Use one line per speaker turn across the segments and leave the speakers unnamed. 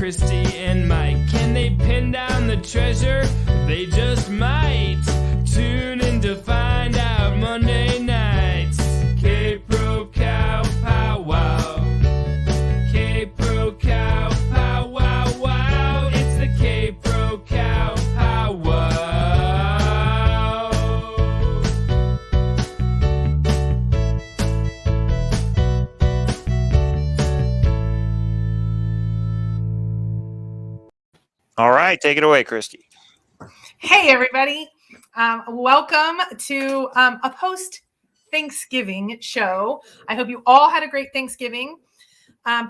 Christy and Mike. Can they pin down the treasure? They just might. Tune in to find out Monday nights. K-Pro Cow Pow Wow. K-Pro Cow Pow Wow Wow. It's the K-Pro Cow Pow Wow.
All right, take it away, Christy.
Hey, everybody. Welcome to a post-Thanksgiving show. I hope you all had a great Thanksgiving.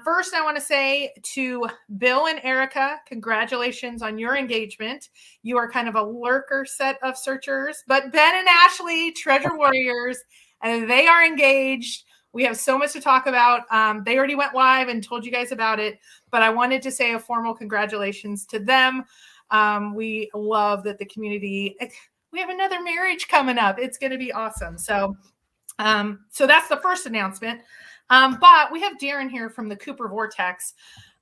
First, I want to say to Bill and Erica, congratulations on your engagement. You are kind of a lurker set of searchers, but Ben and Ashley, treasure warriors, and they are engaged. We have so much to talk about. They already went live and told you guys about it, but I wanted to say a formal congratulations to them. We love that the community, we have another marriage coming up. It's going to be awesome. So that's the first announcement. But we have Darren here from the Cooper Vortex.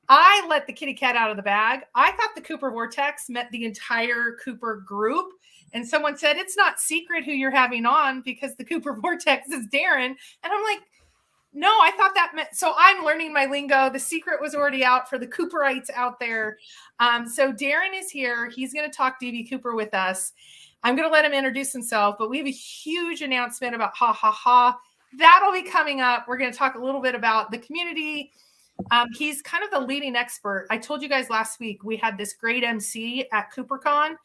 I let the kitty cat out of the bag. I thought the Cooper Vortex met the entire Cooper group. And someone said, it's not secret who you're having on because the Cooper Vortex is Darren. And I'm like, no, I thought that meant, so I'm learning my lingo. The secret was already out for the Cooperites out there. So Darren is here. He's going to talk DB Cooper with us. I'm going to let him introduce himself, but we have a huge announcement about hahaha. That'll be coming up. We're going to talk a little bit about the community. He's kind of the leading expert. I told you guys last week, we had this great MC at CooperCon.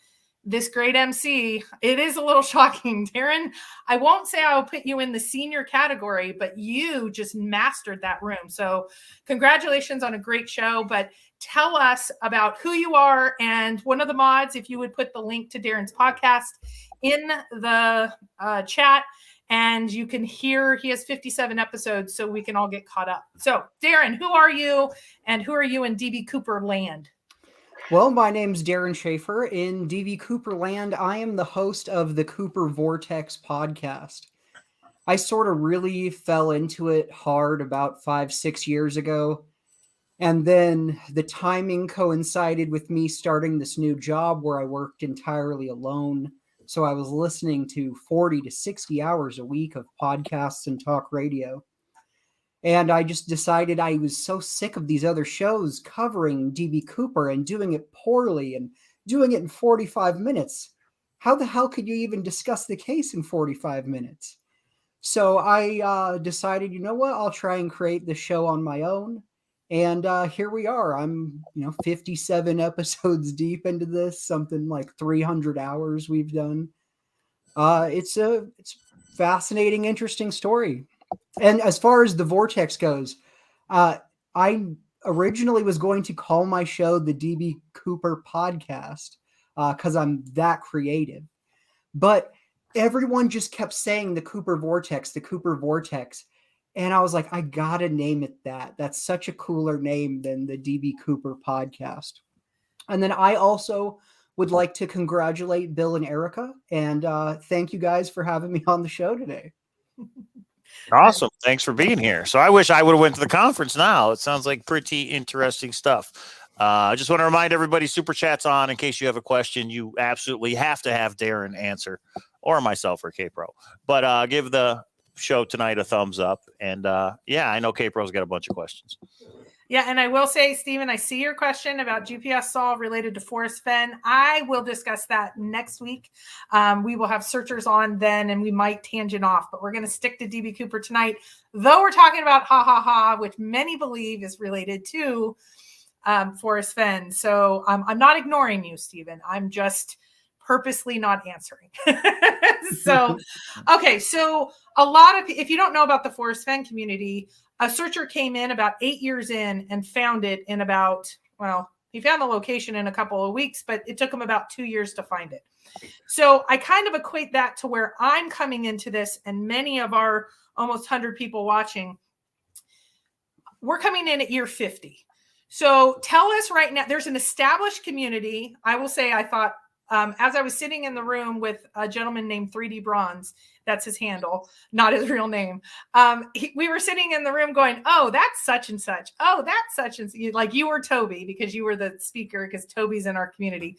This great MC, it is a little shocking. Darren, I won't say I will put you in the senior category, but you just mastered that room. So congratulations on a great show, but tell us about who you are. And one of the mods, if you would put the link to Darren's podcast in the chat, and you can hear he has 57 episodes, so we can all get caught up. So Darren, who are you and who are you in DB Cooper land?
Well, my name's Darren Schaefer. In DV Cooper land, I am the host of the Cooper Vortex podcast. I sort of really fell into it hard about 5-6 years ago. And then the timing coincided with me starting this new job where I worked entirely alone. So I was listening to 40 to 60 hours a week of podcasts and talk radio. And I just decided I was so sick of these other shows covering DB Cooper and doing it poorly and doing it in 45 minutes. How the hell could you even discuss the case in 45 minutes? So I decided, you know what, I'll try and create the show on my own. And here we are. I'm, 57 episodes deep into this, something like 300 hours we've done. It's a fascinating, interesting story. And as far as the Vortex goes, I originally was going to call my show the DB Cooper Podcast because I'm that creative. But everyone just kept saying the Cooper Vortex, the Cooper Vortex. And I was like, I got to name it that. That's such a cooler name than the DB Cooper Podcast. And then I also would like to congratulate Bill and Erica. And thank you guys for having me on the show today.
Awesome. Thanks for being here. So I wish I would have went to the conference now. It sounds like pretty interesting stuff. I just want to remind everybody, Super Chat's on in case you have a question. You absolutely have to have Darren answer, or myself or K-Pro. But give the show tonight a thumbs up. And I know K-Pro's got a bunch of questions.
Yeah, and I will say, Stephen, I see your question about GPS solve related to Forrest Fenn. I will discuss that next week. We will have searchers on then, and we might tangent off, but we're going to stick to DB Cooper tonight, though we're talking about hahaha, which many believe is related to Forrest Fenn. So I'm not ignoring you, Stephen. I'm just purposely not answering. So, okay. So a lot of, if you don't know about the Forrest Fenn community, a searcher came in about 8 years in and found it in about, he found the location in a couple of weeks, but it took him about 2 years to find it. So I kind of equate that to where I'm coming into this, and many of our almost 100 people watching, we're coming in at year 50. So tell us right now, there's an established community. I will say I thought as I was sitting in the room with a gentleman named 3D Bronze, that's his handle, not his real name. We were sitting in the room going, oh, that's such and such. Oh, that's such and such. Like you were Toby because you were the speaker because Toby's in our community.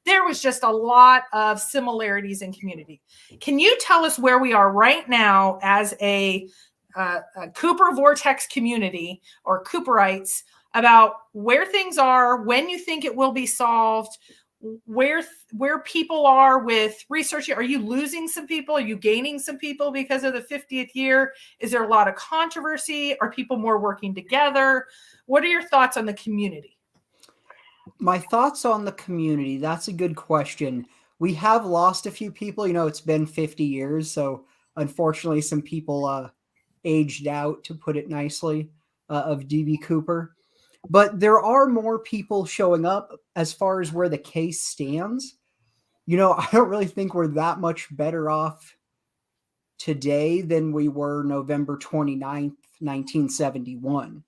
There was just a lot of similarities in community. Can you tell us where we are right now as a Cooper Vortex community or Cooperites about where things are, when you think it will be solved, where people are with research? Are you losing some people? Are you gaining some people because of the 50th year? Is there a lot of controversy? Are people more working together? What are your thoughts on the community?
My thoughts on the community, that's a good question. We have lost a few people. It's been 50 years, so unfortunately some people aged out, to put it nicely, of DB Cooper. But there are more people showing up as far as where the case stands. I don't really think we're that much better off today than we were November 29th, 1971.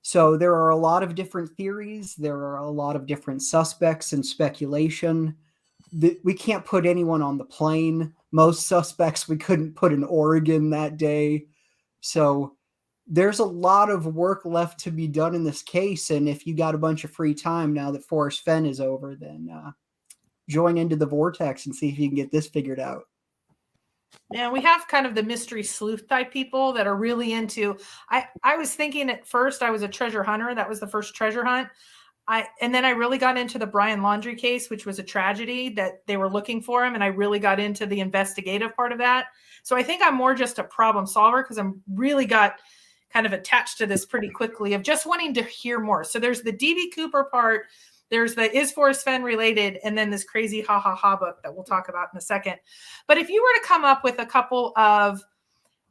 So there are a lot of different theories. There are a lot of different suspects and speculation. We can't put anyone on the plane. Most suspects we couldn't put in Oregon that day. So there's a lot of work left to be done in this case. And if you got a bunch of free time now that Forrest Fenn is over, then join into the Vortex and see if you can get this figured out.
Yeah, we have kind of the mystery sleuth type people that are really into. I was thinking at first I was a treasure hunter. That was the first treasure hunt. And then I really got into the Brian Laundrie case, which was a tragedy that they were looking for him. And I really got into the investigative part of that. So I think I'm more just a problem solver because I'm really got kind of attached to this pretty quickly of just wanting to hear more. So there's the DB Cooper part. There's the is Forrest Fenn related, and then this crazy hahaha book that we'll talk about in a second. But if you were to come up with a couple of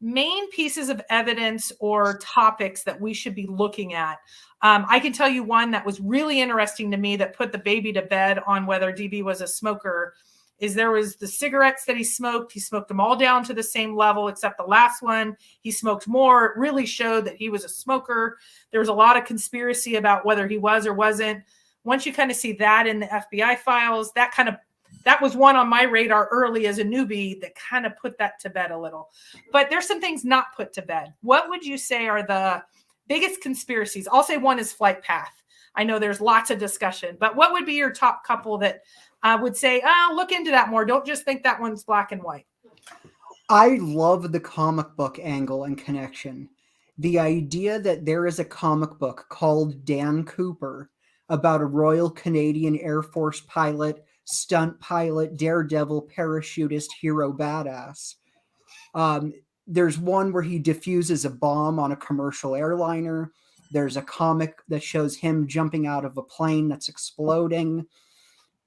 main pieces of evidence or topics that we should be looking at, I can tell you one that was really interesting to me that put the baby to bed on whether DB was a smoker is there was the cigarettes that he smoked them all down to the same level, except the last one, he smoked more. It really showed that he was a smoker. There was a lot of conspiracy about whether he was or wasn't. Once you kind of see that in the FBI files, that was one on my radar early as a newbie that kind of put that to bed a little. But there's some things not put to bed. What would you say are the biggest conspiracies? I'll say one is flight path. I know there's lots of discussion, but what would be your top couple that would say, look into that more. Don't just think that one's black and white.
I love the comic book angle and connection. The idea that there is a comic book called Dan Cooper about a Royal Canadian Air Force pilot, stunt pilot, daredevil, parachutist, hero, badass. There's one where he diffuses a bomb on a commercial airliner. There's a comic that shows him jumping out of a plane that's exploding.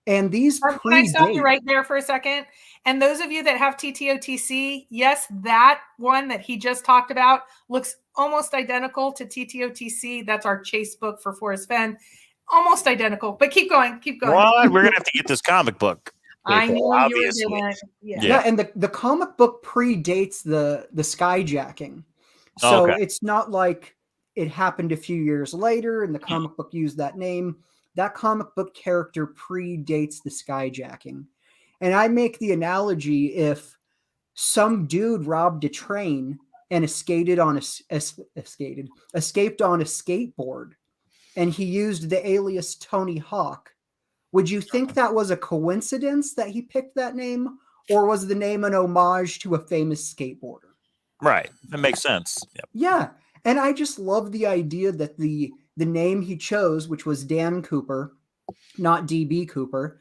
And these
Can I stop you right there for a second? And those of you that have TTOTC, yes, that one that he just talked about looks almost identical to TTOTC. That's our chase book for Forrest Fenn. Almost identical, but keep going.
Well, we're going to have to get this comic book.
I knew
obviously.
you were doing it.
Yeah, and the comic book predates the skyjacking. So It's not like it happened a few years later and the comic book used that name. That comic book character predates the skyjacking. And I make the analogy if some dude robbed a train and escaped on a skateboard and he used the alias Tony Hawk, would you think that was a coincidence that he picked that name, or was the name an homage to a famous skateboarder?
Right. That makes sense. Yep.
Yeah. And I just love the idea that the name he chose, which was Dan Cooper, not DB Cooper,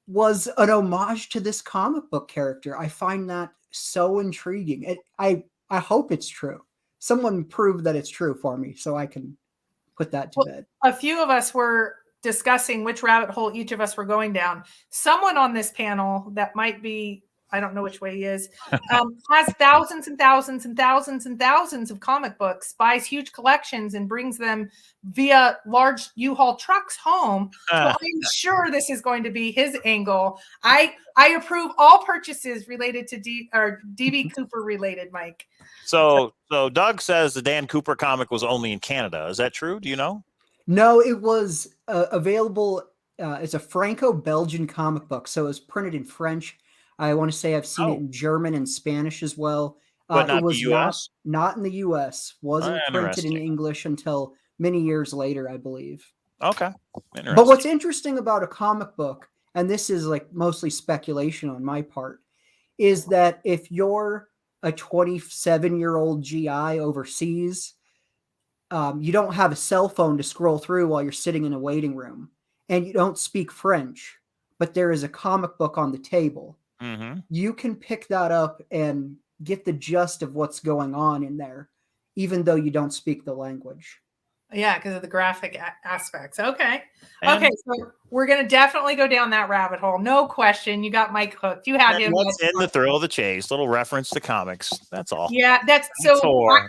was an homage to this comic book character. I find that so intriguing. I hope it's true. Someone prove that it's true for me so I can put that to bed.
A few of us were discussing which rabbit hole each of us were going down. Someone on this panel that might be, I don't know which way he is, has thousands and thousands and thousands and thousands of comic books, buys huge collections and brings them via large U-Haul trucks home. So I'm sure this is going to be his angle. I approve all purchases related to DB Cooper related, Mike.
So Doug says the Dan Cooper comic was only in Canada. Is that true? Do you know?
No, it was available it's a Franco-Belgian comic book, so it was printed in French. I want to say I've seen it in German and Spanish as well.
But not
it was
the US?
not in the US. Wasn't printed in
Interesting.
English until many years later, I believe.
Okay. Interesting.
But what's interesting about a comic book, and this is like mostly speculation on my part, is that if you're a 27-year-old GI overseas, you don't have a cell phone to scroll through while you're sitting in a waiting room, and you don't speak French, but there is a comic book on the table.
Mm-hmm.
You can pick that up and get the gist of what's going on in there, even though you don't speak the language.
Yeah, because of the graphic aspects. Okay.
And-
okay, so we're going to definitely go down that rabbit hole. No question. You got Mike hooked. You have him.
What's in the thrill of the chase? Little reference to comics. That's all.
Yeah, that's so.
Thor.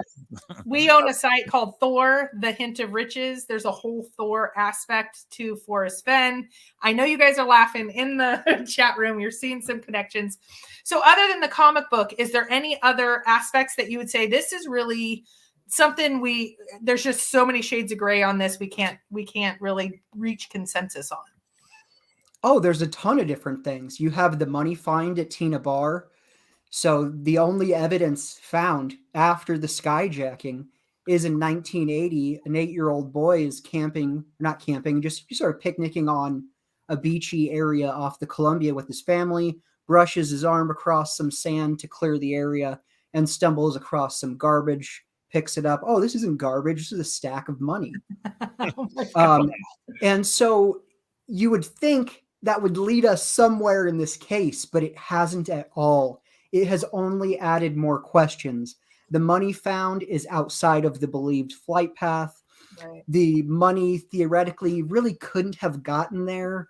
We own a site called Thor, The Hint of Riches. There's a whole Thor aspect to Forrest Fenn. I know you guys are laughing in the chat room. You're seeing some connections. So other than the comic book, is there any other aspects that you would say this is really something there's just so many shades of gray on this, we can't really reach consensus on?
Oh, there's a ton of different things. You have the money find at Tina Bar. So the only evidence found after the skyjacking is in 1980, an 8-year-old boy is not camping, just sort of picnicking on a beachy area off the Columbia with his family, brushes his arm across some sand to clear the area, and stumbles across some garbage, picks it up. Oh, this isn't garbage. This is a stack of money. And so you would think that would lead us somewhere in this case, but it hasn't at all. It has only added more questions. The money found is outside of the believed flight path.
Right.
The money theoretically really couldn't have gotten there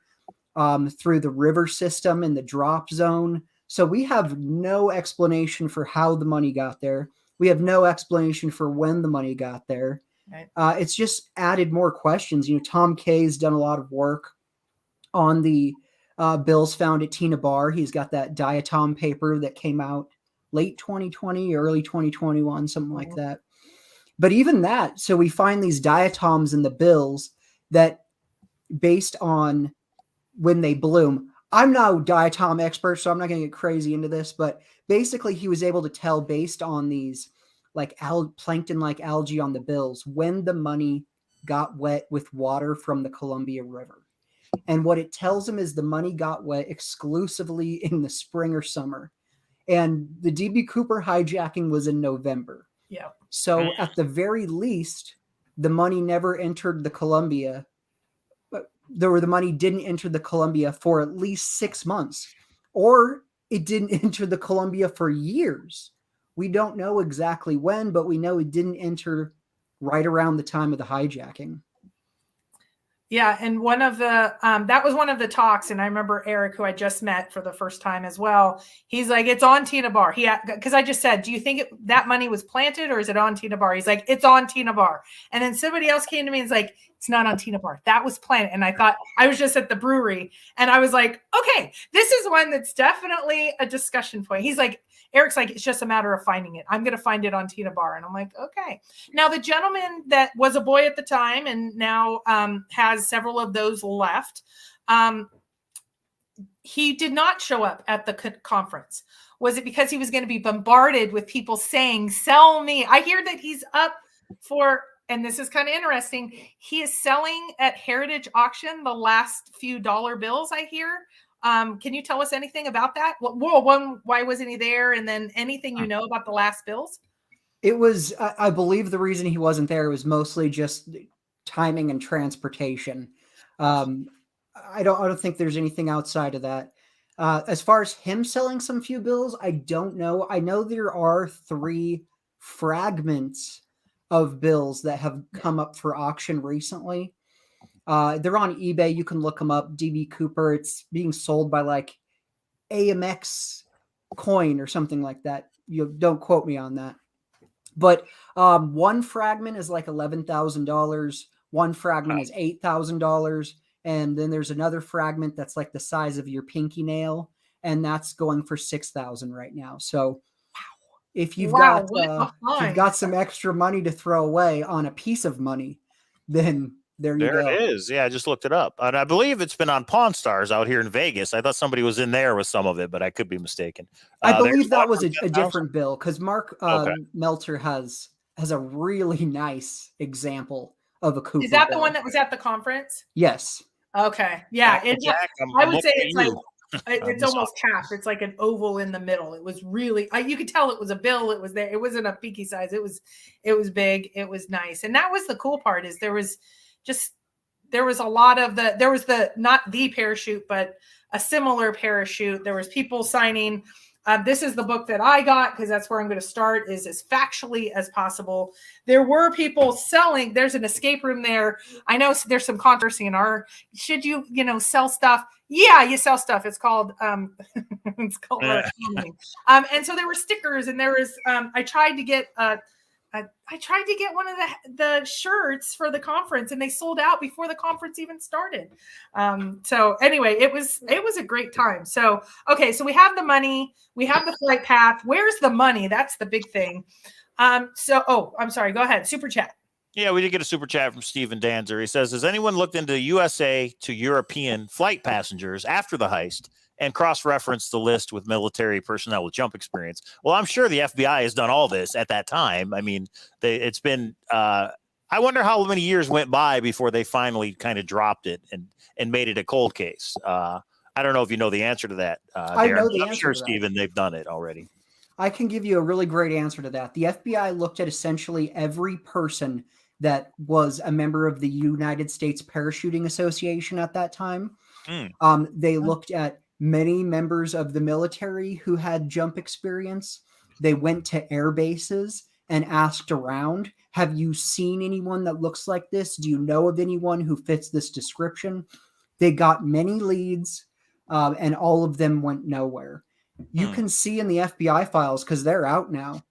through the river system in the drop zone. So we have no explanation for how the money got there. We have no explanation for when the money got there.
Right.
It's just added more questions. Tom Kay's done a lot of work on the bills found at Tina Bar. He's got that diatom paper that came out late 2020, early 2021, something like that. But even that, so we find these diatoms in the bills that, based on when they bloom, I'm no diatom expert, so I'm not going to get crazy into this, but basically he was able to tell based on these like plankton-like algae on the bills when the money got wet with water from the Columbia River. And what it tells him is the money got wet exclusively in the spring or summer. And the DB Cooper hijacking was in November.
Yeah.
So at the very least, the money never entered the Columbia. The money didn't enter the Columbia for at least 6 months, or it didn't enter the Columbia for years. We don't know exactly when, but we know it didn't enter right around the time of the hijacking.
Yeah, and one of the that was one of the talks, and I remember Eric, who I just met for the first time as well. He's like, "It's on Tina Bar." Because I just said, "Do you think that money was planted, or is it on Tina Bar?" He's like, "It's on Tina Bar." And then somebody else came to me and was like, "It's not on Tina Bar. That was planted." And I thought, I was just at the brewery, and I was like, "Okay, this is one that's definitely a discussion point." He's like, Eric's like, "It's just a matter of finding it. I'm going to find it on Tina Bar." And I'm like, okay. Now, the gentleman that was a boy at the time and now has several of those left, he did not show up at the conference. Was it because he was going to be bombarded with people saying, "Sell me"? I hear that he's up for, and this is kind of interesting, he is selling at Heritage Auction the last few dollar bills, I hear. Can you tell us anything about that? Well, why wasn't he there? And then anything you know about the last bills?
It was, I believe the reason he wasn't there was mostly just timing and transportation. I don't think there's anything outside of that. As far as him selling some few bills, I don't know. I know there are 3 fragments of bills that have come up for auction recently. They're on eBay. You can look them up. DB Cooper. It's being sold by like AMX coin or something like that. You don't quote me on that. But one fragment is like $11,000. One fragment is $8,000. And then there's another fragment that's like the size of your pinky nail. And that's going for $6,000 right now. So if you've got some extra money to throw away on a piece of money, then There you
There
go.
it is. Yeah, I just looked it up. And I believe it's been on Pawn Stars out here in Vegas. I thought somebody was in there with some of it, but I could be mistaken.
I
There's
believe that
one
was
from
a
10,000.
different bill because Mark
Okay.
Meltzer has a really nice example of a Cooper
Is that the
bill.
one that was at the conference?
Yes.
Okay. Yeah.
Jack,
I
I'm
would
looking
say
at
it's
you.
like it's almost half. It's like an oval in the middle. It was really you could tell it was a bill. It was there. It wasn't a peaky size. It was big. It was nice. And that was the cool part is there was a lot of not the parachute, but a similar parachute. There was people signing. This is the book that I got because that's where I'm going to start is as factually as possible. There were people selling. There's an escape room there. I know there's some controversy in should you, sell stuff? Yeah, you sell stuff. It's called, it's called, and so there were stickers and there was, I tried to get one of the shirts for the conference and they sold out before the conference even started. So anyway, it was a great time. So, okay. So we have the money, we have the flight path. Where's the money? That's the big thing. I'm sorry. Go ahead. Super chat.
Yeah, we did get a super chat from Steven Danzer. He says, has anyone looked into USA to European flight passengers after the heist and cross-referenced the list with military personnel with jump experience? Well, I'm sure the FBI has done all this at that time. I mean, it's been, I wonder how many years went by before they finally kind of dropped it and made it a cold case. I don't know if you know the answer to that.
I know the answer.
I'm sure, Steven, they've done it already.
I can give you a really great answer to that. The FBI looked at essentially every person that was a member of the United States Parachuting Association at that time. They looked at many members of the military who had jump experience. They went to air bases and asked around, have you seen anyone that looks like this? Do you know of anyone who fits this description? They got many leads, and all of them went nowhere. You can see in the FBI files, because they're out now,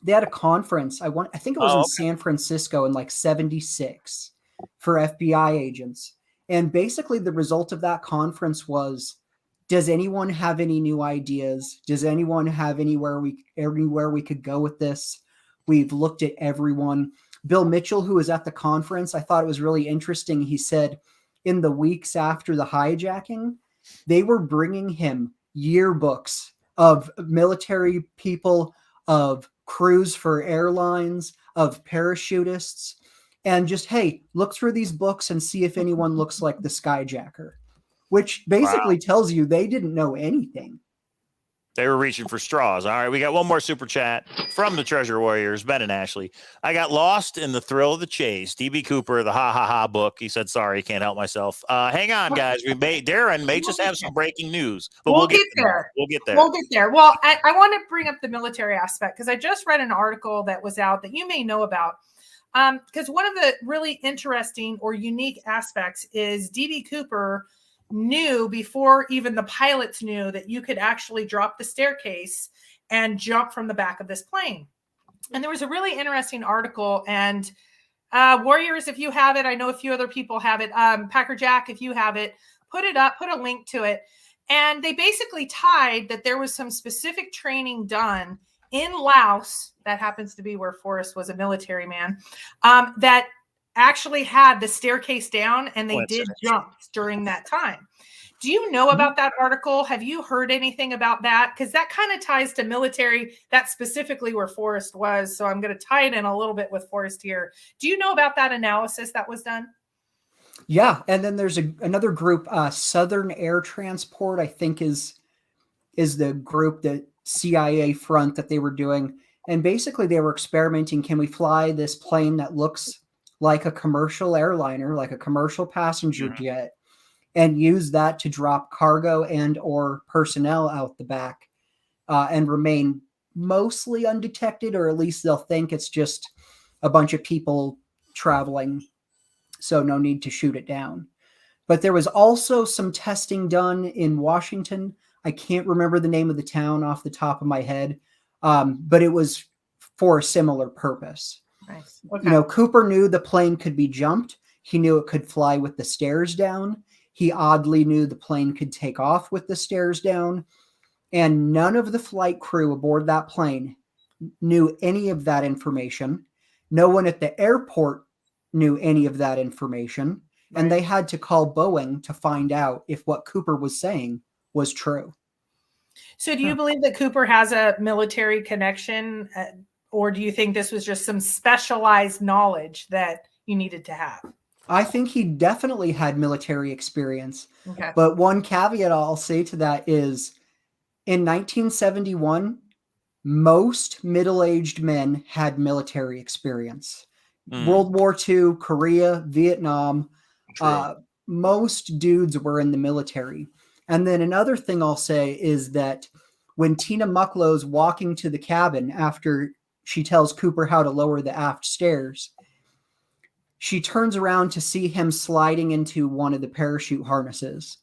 they had a conference. I think it was in San Francisco in like 76 for FBI agents. And basically the result of that conference was, does anyone have any new ideas? Does anyone have anywhere we could go with this? We've looked at everyone. Bill Mitchell, who was at the conference, I thought it was really interesting. He said in the weeks after the hijacking, they were bringing him yearbooks of military people, of crews for airlines, of parachutists, and just, hey, look through these books and see if anyone looks like the Skyjacker, which basically tells you they didn't know anything.
They were reaching for straws. All right, we got one more super chat from the Treasure Warriors, Ben and Ashley. I got lost in the thrill of the chase. DB Cooper, the ha book. He said, sorry, can't help myself. Hang on, guys. Darren may just have some breaking news, but we'll get there. We'll get there.
Well, I want to bring up the military aspect because I just read an article that was out that you may know about. Because one of the really interesting or unique aspects is DB Cooper knew before even the pilots knew that you could actually drop the staircase and jump from the back of this plane. And there was a really interesting article, and Warriors, if you have it, I know a few other people have it. Packer Jack, if you have it, put it up, put a link to it. And they basically tied that there was some specific training done in Laos, that happens to be where Forrest was a military man, that actually had the staircase down, and they did jumps during that time. Do you know about that article? Have you heard anything about that? Because that kind of ties to military. That's specifically where Forrest was. So I'm going to tie it in a little bit with Forrest here. Do you know about that analysis that was done?
Yeah. And then there's another group, Southern Air Transport, I think is the group, that CIA front that they were doing. And basically they were experimenting. Can we fly this plane that looks like a commercial airliner, like a commercial passenger jet, and use that to drop cargo and or personnel out the back and remain mostly undetected, or at least they'll think it's just a bunch of people traveling, so no need to shoot it down. But there was also some testing done in Washington. I can't remember the name of the town off the top of my head, but it was for a similar purpose.
Nice. Okay.
You know, Cooper knew the plane could be jumped. He knew it could fly with the stairs down. He oddly knew the plane could take off with the stairs down. And none of the flight crew aboard that plane knew any of that information. No one at the airport knew any of that information.
Right.
And they had to call Boeing to find out if what Cooper was saying was true.
So do you believe that Cooper has a military connection, or do you think this was just some specialized knowledge that you needed to have?
I think he definitely had military experience.
Okay.
But one caveat I'll say to that is in 1971, most middle-aged men had military experience. World War II, Korea, Vietnam, most dudes were in the military. And then another thing I'll say is that when Tina Mucklow's walking to the cabin after she tells Cooper how to lower the aft stairs, she turns around to see him sliding into one of the parachute harnesses.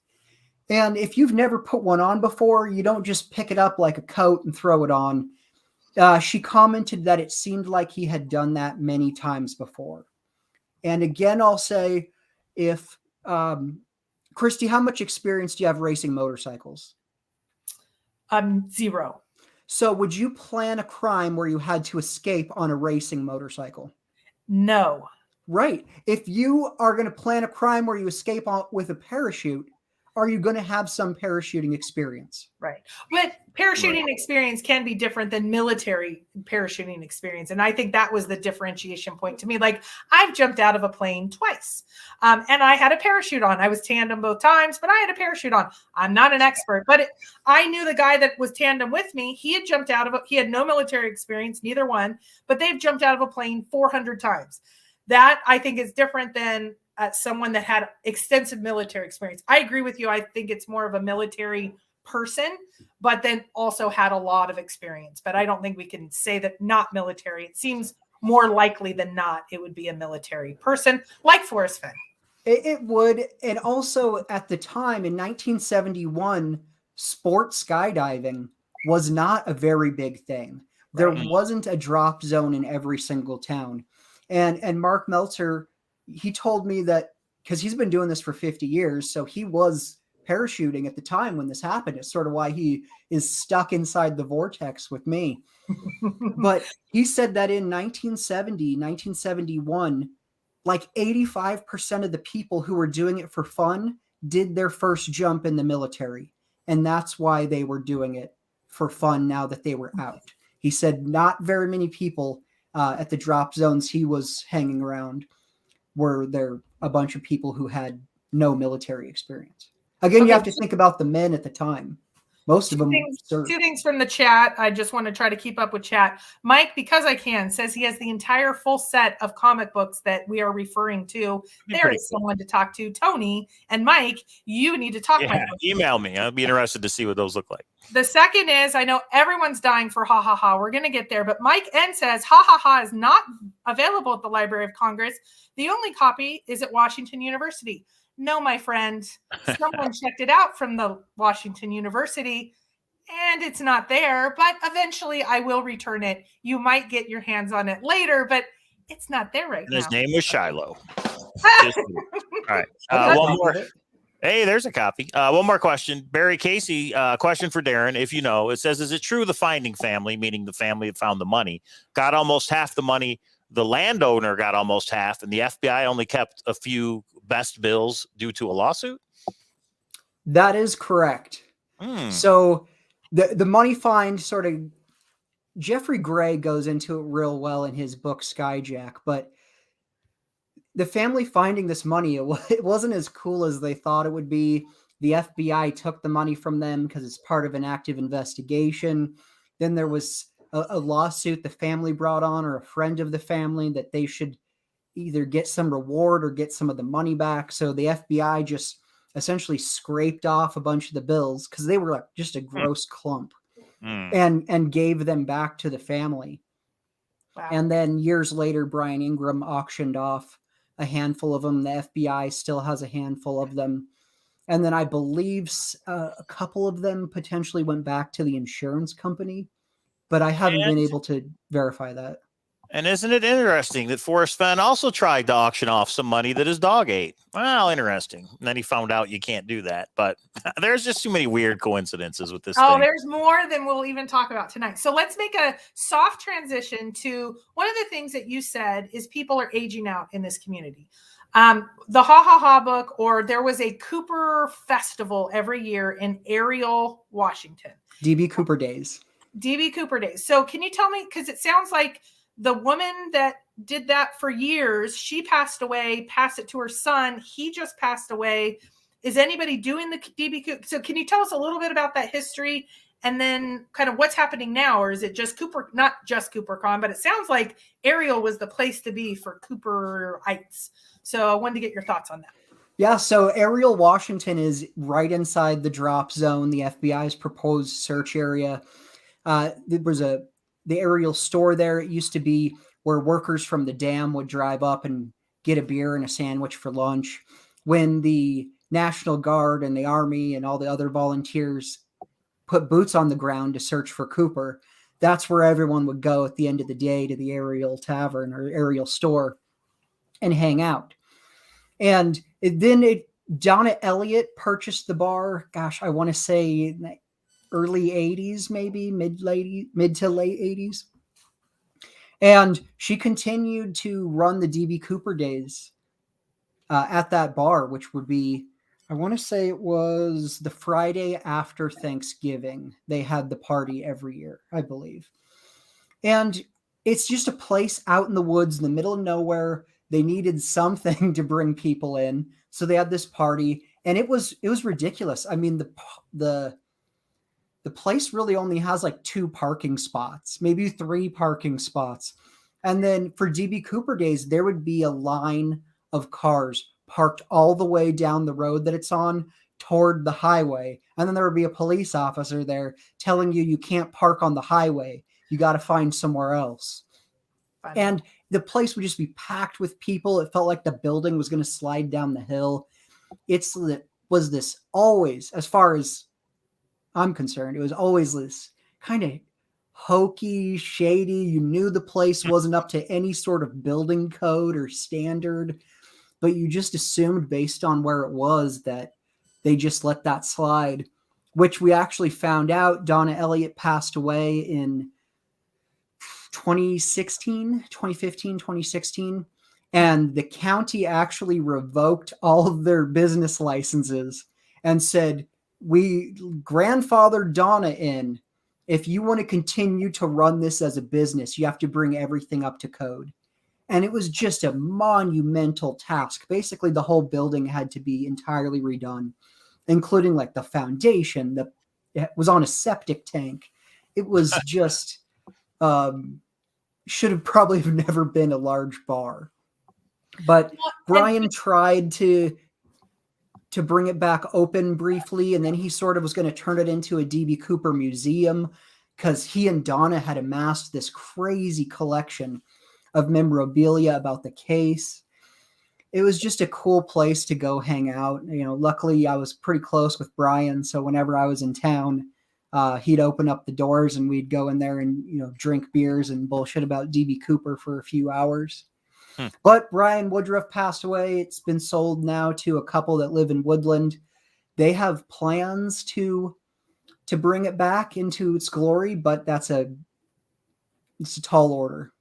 And if you've never put one on before, you don't just pick it up like a coat and throw it on. She commented that it seemed like he had done that many times before. And again, I'll say, if Christy, how much experience do you have racing motorcycles?
0.
So would you plan a crime where you had to escape on a racing motorcycle?
No.
Right. If you are going to plan a crime where you escape with a parachute, are you going to have some parachuting experience?
Right. But parachuting experience can be different than military parachuting experience. And I think that was the differentiation point to me. Like, I've jumped out of a plane twice and I had a parachute on. I was tandem both times, but I had a parachute on. I'm not an expert, but I knew the guy that was tandem with me. He had jumped out of he had no military experience, neither one, but they've jumped out of a plane 400 times. That I think is different than someone that had extensive military experience. I agree with you. I think it's more of a military person, but then also had a lot of experience. But I don't think we can say that not military. It seems more likely than not it would be a military person like Forrest Fenn.
It would. And also at the time in 1971, sports skydiving was not a very big thing. There wasn't a drop zone in every single town. And Mark Meltzer, he told me that because he's been doing this for 50 years, so he was parachuting at the time when this happened. It's sort of why he is stuck inside the vortex with me. But he said that in 1970, 1971, like 85% of the people who were doing it for fun did their first jump in the military. And that's why they were doing it for fun now that they were out. He said not very many people at the drop zones he was hanging around were there a bunch of people who had no military experience. Again, you have to think about the men at the time. Most of them served.
2 things from the chat. I just want to try to keep up with chat. Mike, because I can, says he has the entire full set of comic books that we are referring to. There is someone to talk to. Tony and Mike, you need to talk.
Yeah, email me. I'd be interested to see what those look like.
The second is, I know everyone's dying for hahaha. We're going to get there. But Mike N says hahaha is not available at the Library of Congress. The only copy is at Washington University. No, my friend, someone checked it out from the Washington University and it's not there, but eventually I will return it. You might get your hands on it later, but it's not there right now.
His name was Shiloh. All right. One more. Hey, there's a copy. One more question. Barry Casey, question for Darren. If you know, it says, is it true the finding family, meaning the family that found the money, got almost half the money? The landowner got almost half, and the FBI only kept a few best bills due to a lawsuit?
That is correct. So the money find sort of, Jeffrey Gray goes into it real well in his book Skyjack, but the family finding this money, it wasn't as cool as they thought it would be. The FBI took the money from them because it's part of an active investigation. Then there was a lawsuit the family brought on, or a friend of the family, that they should either get some reward or get some of the money back. So the FBI just essentially scraped off a bunch of the bills because they were like just a gross clump, and gave them back to the family. Wow. And then years later, Brian Ingram auctioned off a handful of them. The FBI still has a handful of them. And then I believe a couple of them potentially went back to the insurance company, but I haven't been able to verify that.
And isn't it interesting that Forrest Fenn also tried to auction off some money that his dog ate? Well, interesting. And then he found out you can't do that. But there's just too many weird coincidences with this thing.
There's more than we'll even talk about tonight. So let's make a soft transition to one of the things that you said is people are aging out in this community. The hahaha book, or there was a Cooper festival every year in Ariel, Washington.
DB Cooper Days.
DB Cooper Days. So can you tell me, because it sounds like the woman that did that for years, she passed away, passed it to her son. He just passed away. Is anybody doing the DB Cooper? So can you tell us a little bit about that history and then kind of what's happening now? Or is it just Cooper, not just CooperCon, but it sounds like Ariel was the place to be for Cooperites. So I wanted to get your thoughts on that.
Yeah, so Ariel, Washington is right inside the drop zone, the FBI's proposed search area. There was the Ariel store there. It used to be where workers from the dam would drive up and get a beer and a sandwich for lunch. When the National Guard and the Army and all the other volunteers put boots on the ground to search for Cooper, that's where everyone would go at the end of the day, to the Ariel Tavern or Ariel store and hang out. And Donna Elliott purchased the bar, gosh, I want to say early 80s, maybe mid to late 80s. And she continued to run the DB Cooper Days at that bar, which would be, I want to say it was the Friday after Thanksgiving. They had the party every year, I believe. And it's just a place out in the woods in the middle of nowhere. They needed something to bring people in. So they had this party, and it was ridiculous. I mean, the place really only has like 2 parking spots, maybe 3 parking spots. And then for DB Cooper Days, there would be a line of cars parked all the way down the road that it's on toward the highway. And then there would be a police officer there telling you can't park on the highway. You got to find somewhere else.
Fine.
And the place would just be packed with people. It felt like the building was going to slide down the hill. It was this always, as far as I'm concerned, it was always this kind of hokey, shady. You knew the place wasn't up to any sort of building code or standard, but you just assumed based on where it was that they just let that slide, which we actually found out Donna Elliott passed away in 2015, 2016. And the county actually revoked all of their business licenses and said, we grandfathered Donna in. If you want to continue to run this as a business, you have to bring everything up to code. And it was just a monumental task. Basically, the whole building had to be entirely redone, including like the foundation. It was on a septic tank. It was just should have probably never been a large bar. But Brian tried to bring it back open briefly, and then he sort of was going to turn it into a DB Cooper museum because he and Donna had amassed this crazy collection of memorabilia about the case. It was just a cool place to go hang out. You know, luckily I was pretty close with Brian, so whenever I was in town, he'd open up the doors and we'd go in there and, drink beers and bullshit about DB Cooper for a few hours. But Brian Woodruff passed away. It's been sold now to a couple that live in Woodland. They have plans to bring it back into its glory, but it's a tall order.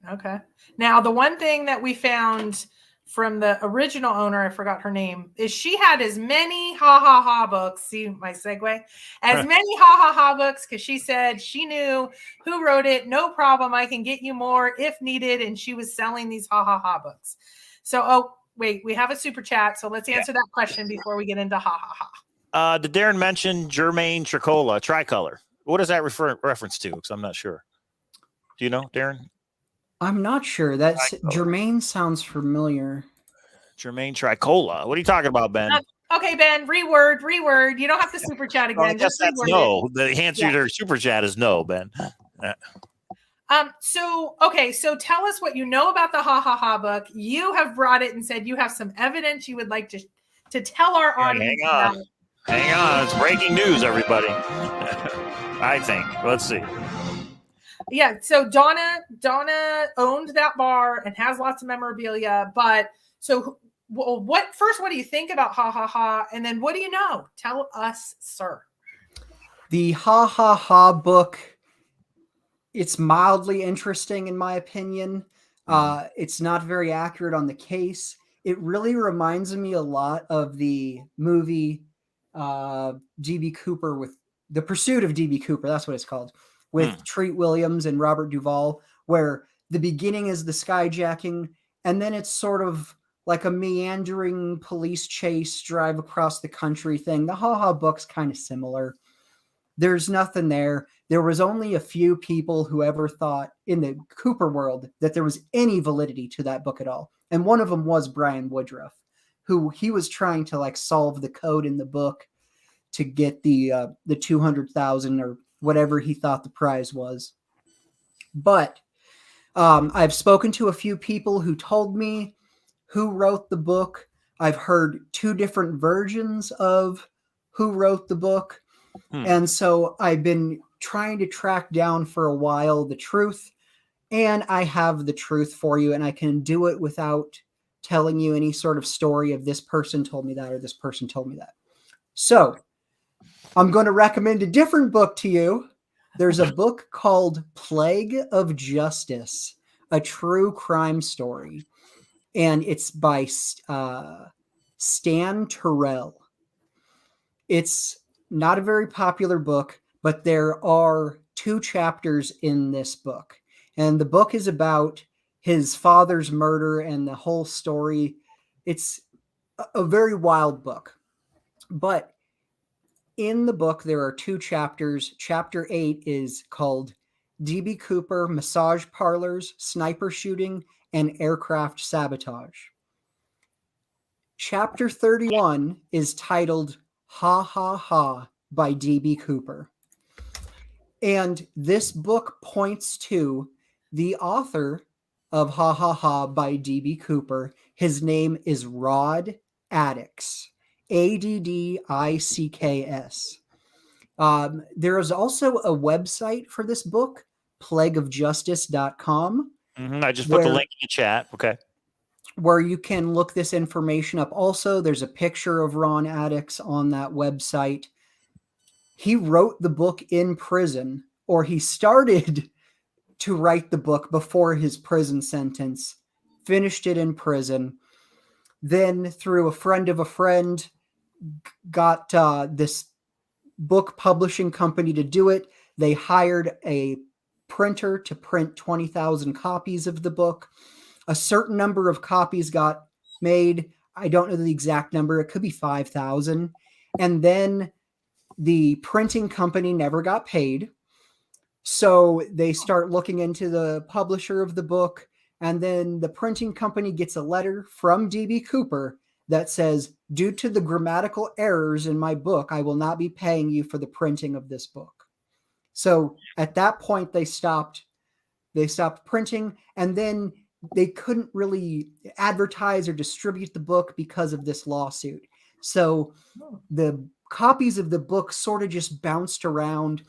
Okay. Now, the one thing that we found from the original owner, I forgot her name, is she had as many hahaha books. See my segue? As many hahaha books, because she said she knew who wrote it. No problem. I can get you more if needed. And she was selling these hahaha books. So, wait, we have a super chat. So let's answer that question before we get into hahaha.
Did Darren mention Germain tricolor? What does that reference to? Because I'm not sure. Do you know, Darren?
I'm not sure. Germain sounds familiar.
Germain tricola. What are you talking about, Ben?
Okay, Ben, reword. You don't have to super chat again.
Well, I guess that's no. The answer to super chat is no, Ben.
So tell us what you know about the hahaha book. You have brought it and said you have some evidence you would like to tell our audience about it.
Hang on. It's breaking news, everybody. I think. Let's see.
Yeah. So Donna owned that bar and has lots of memorabilia. But so what do you think about Ha Ha Ha? And then what do you know? Tell us, sir.
The Ha Ha Ha book, it's mildly interesting in my opinion. It's not very accurate on the case. It really reminds me a lot of the movie D.B. Cooper with The Pursuit of D.B. Cooper. That's what it's called, with Treat Williams and Robert Duvall, where the beginning is the skyjacking, and then it's sort of like a meandering police chase, drive across the country thing. The Ha Ha book's kind of similar. There's nothing there. There was only a few people who ever thought in the Cooper world that there was any validity to that book at all. And one of them was Brian Woodruff, who he was trying to like solve the code in the book to get the 200,000 or whatever he thought the prize was. But I've spoken to a few people who told me who wrote the book. I've heard two different versions of who wrote the book. And so I've been trying to track down for a while the truth, and I have the truth for you, and I can do it without telling you any sort of story of this person told me that or this person told me that. So I'm going to recommend a different book to you. There's a book called Plague of Justice, a true crime story, and it's by Stan Terrell. It's not a very popular book, but there are 2 chapters in this book. And the book is about his father's murder and the whole story. It's a very wild book. But in the book, there are 2 chapters. Chapter 8 is called D.B. Cooper, Massage Parlors, Sniper Shooting, and Aircraft Sabotage. Chapter 31 is titled Ha Ha Ha by D.B. Cooper. And this book points to the author of Ha Ha Ha by D.B. Cooper. His name is Rod Addicks, Addicks. There is also a website for this book, plagueofjustice.com.
I just put the link in the chat. Okay.
Where you can look this information up. Also, there's a picture of Ron Addicks on that website. He wrote the book in prison, or he started to write the book before his prison sentence, finished it in prison, then through a friend of a friend, got this book publishing company to do it. They hired a printer to print 20,000 copies of the book. A certain number of copies got made. I don't know the exact number. It could be 5,000. And then the printing company never got paid. So they start looking into the publisher of the book. And then the printing company gets a letter from D.B. Cooper that says, due to the grammatical errors in my book, I will not be paying you for the printing of this book. So at that point, they stopped printing. And then they couldn't really advertise or distribute the book because of this lawsuit. So the copies of the book sort of just bounced around.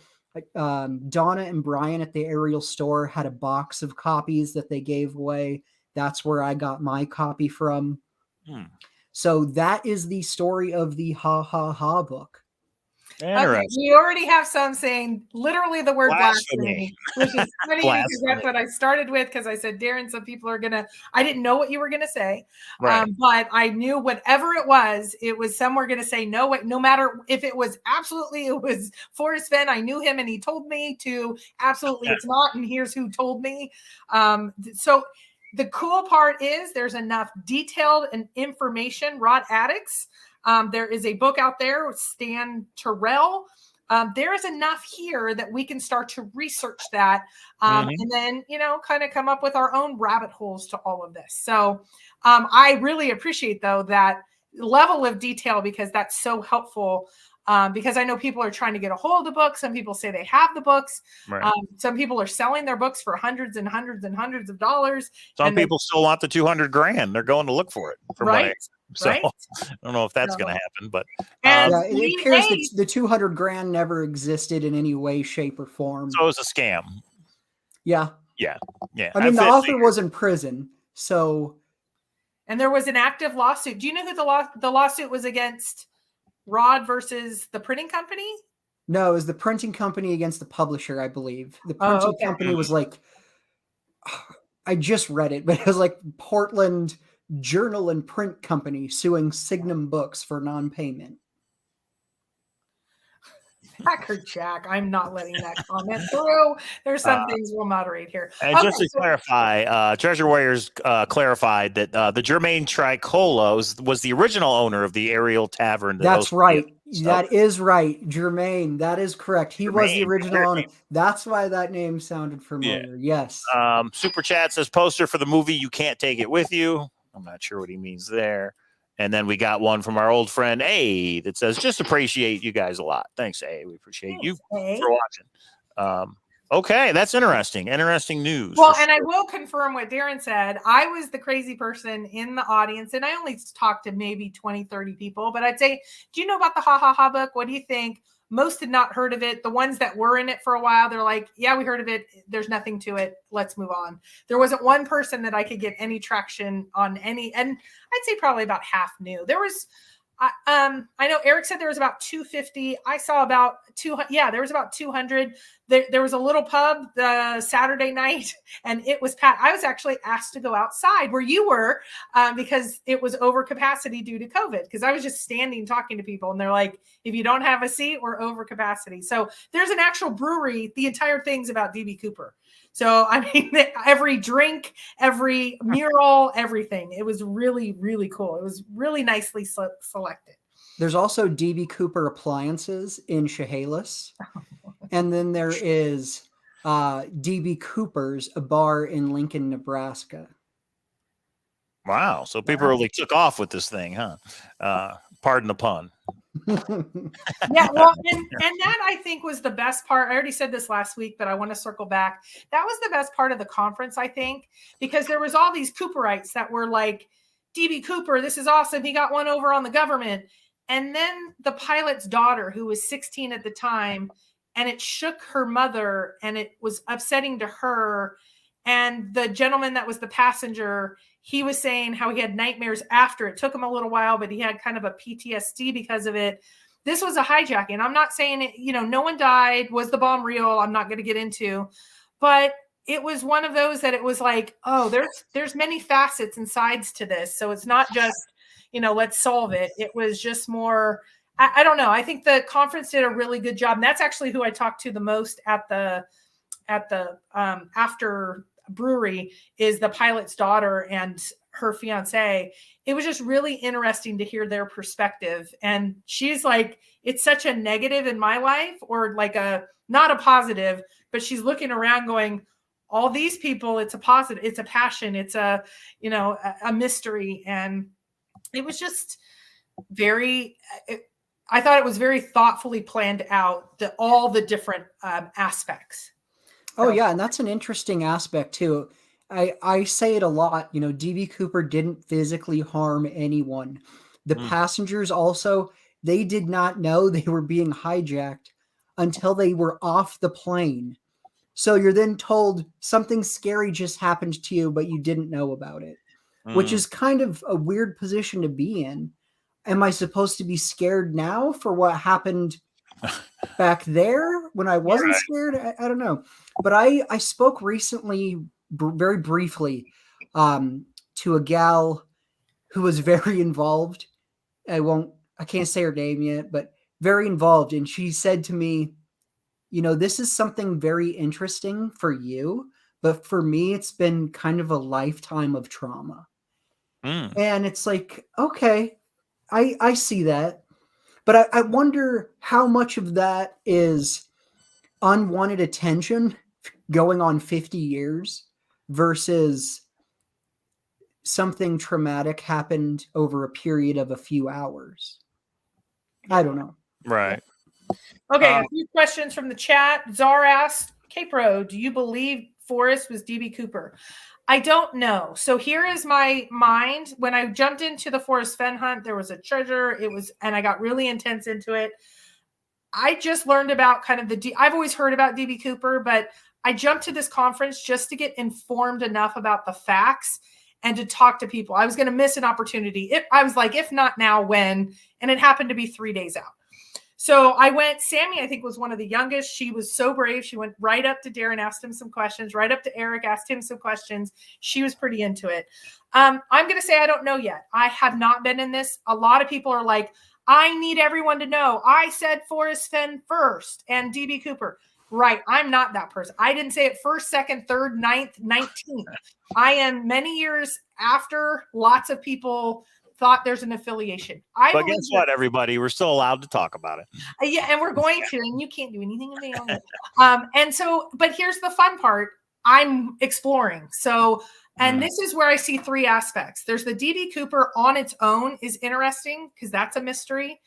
Donna and Brian at the Ariel store had a box of copies that they gave away. That's where I got my copy from. So that is the story of the Ha Ha Ha book.
Okay, we already have some saying literally the word blasphemy, which is funny because that's what I started with, because I said, Darren, some people are I didn't know what you were going to say, right. But I knew whatever it was some were going to say no matter if it was Forrest Fenn, I knew him and he told me to absolutely it's not, and here's who told me. So the cool part is there's enough detailed and information. Rod Addicks. There is a book out there with Stan Terrell. There is enough here that we can start to research that and then, kind of come up with our own rabbit holes to all of this. So I really appreciate, though, that level of detail, because that's so helpful. Because I know people are trying to get a hold of the book. Some people say they have the books. Right. Some people are selling their books for hundreds and hundreds and hundreds of dollars.
Some people still want the $200,000. They're going to look for it. Right. So I don't know if that's going to happen, but
it appears that the $200,000 never existed in any way, shape, or form.
So it was a scam.
Yeah.
Yeah.
I mean, the author was in prison, so.
And there was an active lawsuit. Do you know who the lawsuit was against? Rod versus the printing company?
No, it was the printing company against the publisher, I believe. The printing company was like, I just read it, but it was like Portland Journal and Print Company suing Signum Books for non-payment.
Hacker Jack, I'm not letting that comment through. There's some things we'll moderate here.
And just to clarify, Treasure Warriors clarified that the Jermaine Tricola was the original owner of the Ariel Tavern.
That's right. That is right. Jermaine, that is correct. He was the original owner. That's why that name sounded familiar. Yeah. Yes.
Super Chat says poster for the movie You Can't Take It With You. I'm not sure what he means there. And then we got one from our old friend A that says, just appreciate you guys a lot. Thanks, A. We appreciate you for watching. Okay, that's interesting. Interesting news.
Well, and I will confirm what Darren said. I was the crazy person in the audience, and I only talked to maybe 20, 30 people. But I'd say, do you know about the hahaha book? What do you think? Most had not heard of it. The ones that were in it for a while, they're like, yeah, we heard of it. There's nothing to it. Let's move on. There wasn't one person that I could get any traction on any, and I'd say probably about half knew. There was, I know Eric said there was about 250. I saw about 200. Yeah, there was about 200. There was a little pub the Saturday night, and it was packed. I was actually asked to go outside where you were because it was over capacity due to COVID. Because I was just standing talking to people, and they're like, "If you don't have a seat, we're over capacity." So there's an actual brewery. The entire thing's about DB Cooper. So, I mean, every drink, every mural, everything. It was really, really cool. It was really nicely selected.
There's also DB Cooper Appliances in Chehalis. And then there is DB Cooper's, a bar in Lincoln, Nebraska.
Wow. So people really took off with this thing, huh? Pardon the pun.
Yeah, well, and that I think was the best part. I already said this last week, but I want to circle back. That was the best part of the conference, I think, because there was all these Cooperites that were like, DB Cooper, this is awesome. He got one over on the government. And then the pilot's daughter, who was 16 at the time, and it shook her mother, and it was upsetting to her. And the gentleman that was the passenger, he was saying how he had nightmares after. It took him a little while, but he had kind of a PTSD because of it. This was a hijacking. I'm not saying it, no one died. Was the bomb real? I'm not going to get into, but it was one of those that it was like, oh, there's many facets and sides to this. So it's not just, let's solve it. It was just more, I don't know. I think the conference did a really good job. And that's actually who I talked to the most at the after brewery is the pilot's daughter and her fiance. It was just really interesting to hear their perspective. And she's like, it's such a negative in my life, or like not a positive, but she's looking around going, all these people, it's a positive, it's a passion, it's a mystery. And it was just I thought it was very thoughtfully planned out, all the different aspects.
Oh, yeah. And that's an interesting aspect, too. I say it a lot. DB Cooper didn't physically harm anyone. The passengers also, they did not know they were being hijacked until they were off the plane. So you're then told something scary just happened to you, but you didn't know about it, which is kind of a weird position to be in. Am I supposed to be scared now for what happened back there when I wasn't scared? I don't know. But I spoke recently, very briefly, to a gal who was very involved. I can't say her name yet, but very involved. And she said to me, this is something very interesting for you, but for me, it's been kind of a lifetime of trauma. And it's like, okay, I see that. But I wonder how much of that is unwanted attention going on 50 years versus something traumatic happened over a period of a few hours. I don't know.
Right.
Okay, a few questions from the chat. Czar asked, K-Pro, do you believe Forrest was DB Cooper? I don't know. So here is my mind. When I jumped into the Forrest Fenn hunt, there was a treasure. And I got really intense into it. I just learned about kind of I've always heard about DB Cooper, but I jumped to this conference just to get informed enough about the facts and to talk to people. I was going to miss an opportunity. I was like, if not now, when? And it happened to be 3 days out. So I went, Sammy, I think, was one of the youngest. She was so brave. She went right up to Darren, asked him some questions, right up to Eric, asked him some questions. She was pretty into it. I'm going to say I don't know yet. I have not been in this. A lot of people are like, I need everyone to know. I said Forrest Fenn first and DB Cooper. Right. I'm not that person. I didn't say it first, second, third, ninth, 19th. I am many years after lots of people thought there's an affiliation.
But guess what, everybody? We're still allowed to talk about it.
Yeah, and we're going to, and you can't do anything about it. And so, but here's the fun part. I'm exploring. So, and this is where I see three aspects. There's the DB Cooper on its own is interesting because that's a mystery.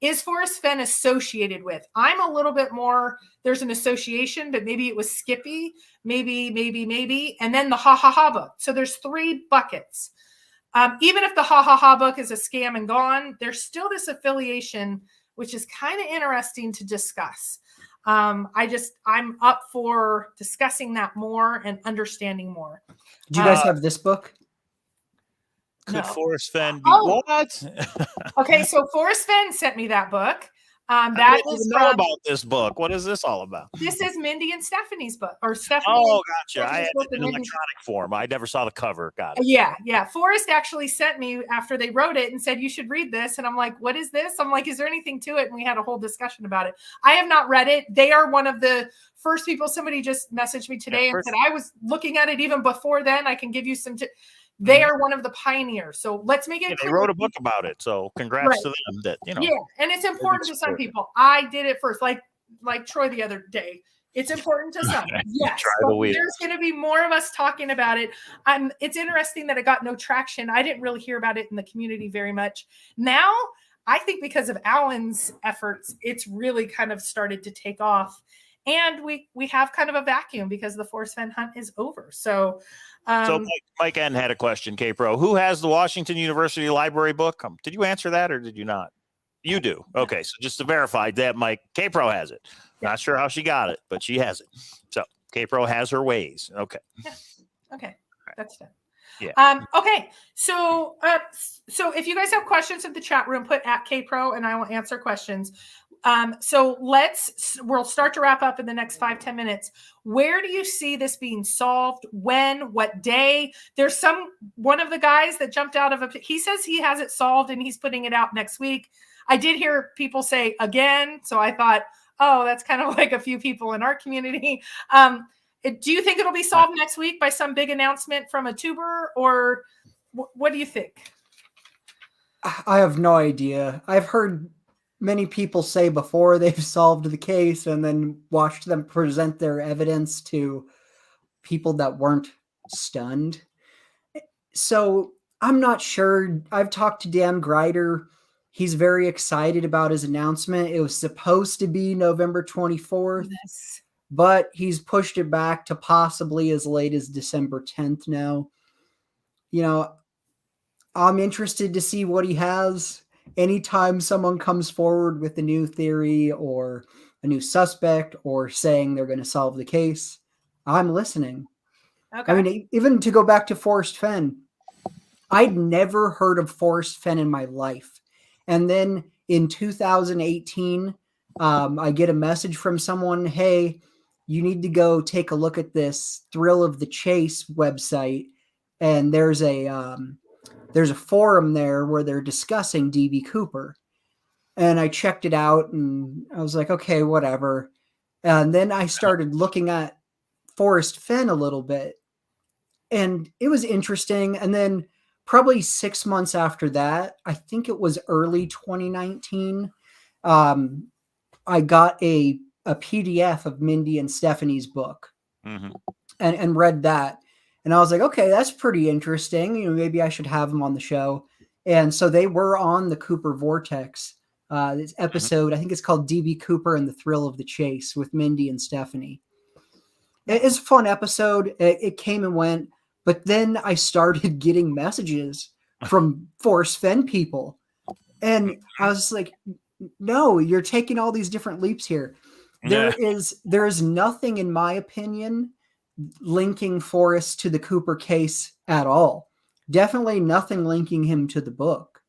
Is Forrest Fenn associated with? I'm a little bit more, there's an association, but maybe it was Skippy, maybe, and then the hahaha book. So there's three buckets. Even if the hahaha book is a scam and gone, there's still this affiliation, which is kind of interesting to discuss. I'm up for discussing that more and understanding more.
Do you guys have this book?
Could Forrest Fenn be what?
Okay, so Forrest Fenn sent me that book.
I didn't know about this book. What is this all about?
This is Mindy and Stephanie's book, or Stephanie.
Oh, gotcha. I had it in electronic form. I never saw the cover. Got it.
Yeah. Forrest actually sent me after they wrote it and said, you should read this. And I'm like, what is this? I'm like, is there anything to it? And we had a whole discussion about it. I have not read it. They are one of the first people. Somebody just messaged me today and said, I was looking at it even before then. I can give you some They are one of the pioneers. So let's make it clear.
They wrote a book about it. So congrats to them that,
Yeah. And it's important to some people. I did it first, like Troy the other day. It's important to some. Yes. There's going to be more of us talking about it. It's interesting that it got no traction. I didn't really hear about it in the community very much. Now, I think because of Alan's efforts, it's really kind of started to take off. And we have kind of a vacuum because the Forrest Fenn hunt is over. So
Mike N had a question, K-Pro. Who has the Washington University Library book? Did you answer that or did you not? You do. Okay, so just to verify that, Mike, K-Pro has it. Not sure how she got it, but she has it. So K-Pro has her ways. Okay.
Yeah. Okay, that's done.
Yeah.
Okay. So if you guys have questions in the chat room, put at K-Pro and I will answer questions. So we'll start to wrap up in the next 5-10 minutes. Where do you see this being solved? When, what day? There's one of the guys that jumped out of he says he has it solved and he's putting it out next week. I did hear people say again. So I thought, oh, that's kind of like a few people in our community. Do you think it'll be solved next week by some big announcement from a tuber or what do you think?
I have no idea. I've heard many people say before they've solved the case and then watched them present their evidence to people that weren't stunned. So I'm not sure. I've talked to Dan Greider. He's very excited about his announcement. It was supposed to be November 24th, but he's pushed it back to possibly as late as December 10th now. You know, I'm interested to see what he has. Anytime someone comes forward with a new theory or a new suspect or saying they're going to solve the case, I'm listening. Okay. I mean, even to go back to Forrest Fenn, I'd never heard of Forrest Fenn in my life. And then in 2018, I get a message from someone, hey, you need to go take a look at this Thrill of the Chase website. And there's a forum there where they're discussing DB Cooper. And I checked it out and I was like, okay, whatever. And then I started looking at Forrest Fenn a little bit and it was interesting. And then probably 6 months after that, I think it was early 2019, I got a PDF of Mindy and Stephanie's book and read that. And I was like, okay, that's pretty interesting. You know, maybe I should have them on the show. And so they were on the Cooper Vortex. This episode, I think it's called DB Cooper and the Thrill of the Chase with Mindy and Stephanie. It's a fun episode. It came and went. But then I started getting messages from Forrest Fenn people. And I was like, no, you're taking all these different leaps here. There is nothing, in my opinion, linking Forrest to the Cooper case at all. Definitely nothing linking him to the book.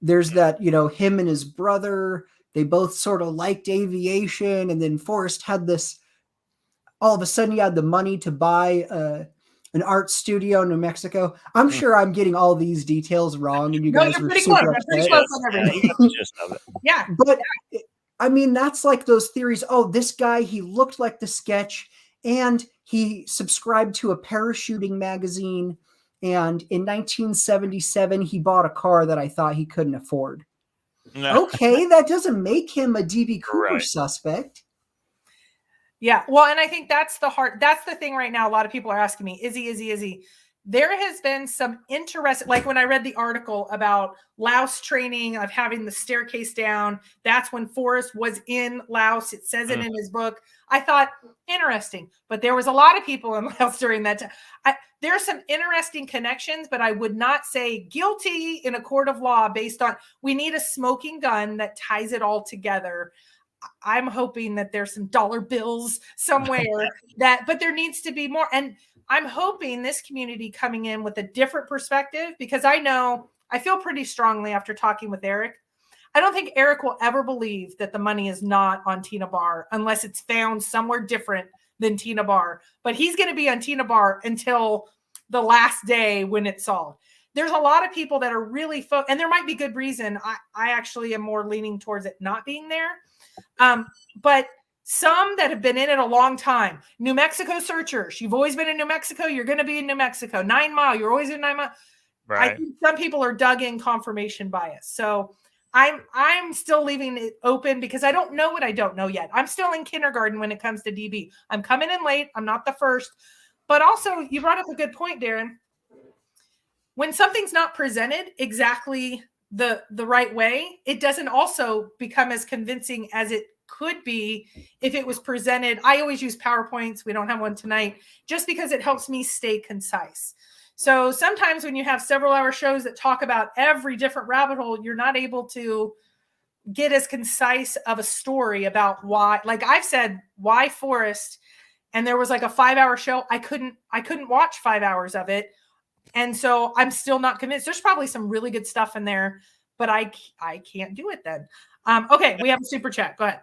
There's that, him and his brother, they both sort of liked aviation, and then Forrest had this, all of a sudden he had the money to buy an art studio in New Mexico. I'm sure I'm getting all these details wrong, and you guys are super upset.
Yeah.
But I mean, that's like those theories. Oh, this guy, he looked like the sketch, and he subscribed to a parachuting magazine. And in 1977, he bought a car that I thought he couldn't afford. No. Okay, that doesn't make him a DB Cooper suspect.
Yeah, well, and I think that's the thing right now. A lot of people are asking me, is he? There has been some interesting, like when I read the article about Laos training of having the staircase down, that's when Forrest was in Laos. It says it in his book. I thought, interesting. But there was a lot of people in Laos during that time. There are some interesting connections, but I would not say guilty in a court of law based on, we need a smoking gun that ties it all together. I'm hoping that there's some dollar bills somewhere but there needs to be more. And I'm hoping this community coming in with a different perspective, because I feel pretty strongly after talking with Eric. I don't think Eric will ever believe that the money is not on Tina Bar unless it's found somewhere different than Tina Bar. But he's going to be on Tina Bar until the last day when it's solved. There's a lot of people that are really and there might be good reason. I actually am more leaning towards it not being there. But some that have been in it a long time. New Mexico searchers. You've always been in New Mexico. You're going to be in New Mexico. 9 Mile. You're always in 9 Mile. Right. I think some people are dug in confirmation bias. So I'm still leaving it open because I don't know what I don't know yet. I'm still in kindergarten when it comes to DB. I'm coming in late. I'm not the first. But also, you brought up a good point, Darren. When something's not presented exactly the right way, it doesn't also become as convincing as it could be if it was presented. I always use PowerPoints. We don't have one tonight, just because it helps me stay concise. So sometimes when you have several hour shows that talk about every different rabbit hole, you're not able to get as concise of a story about why. Like I've said, why Forrest, and there was like a 5-hour show. I couldn't watch 5 hours of it. And so I'm still not convinced. There's probably some really good stuff in there, but I can't do it then. Okay, we have a super chat. Go ahead.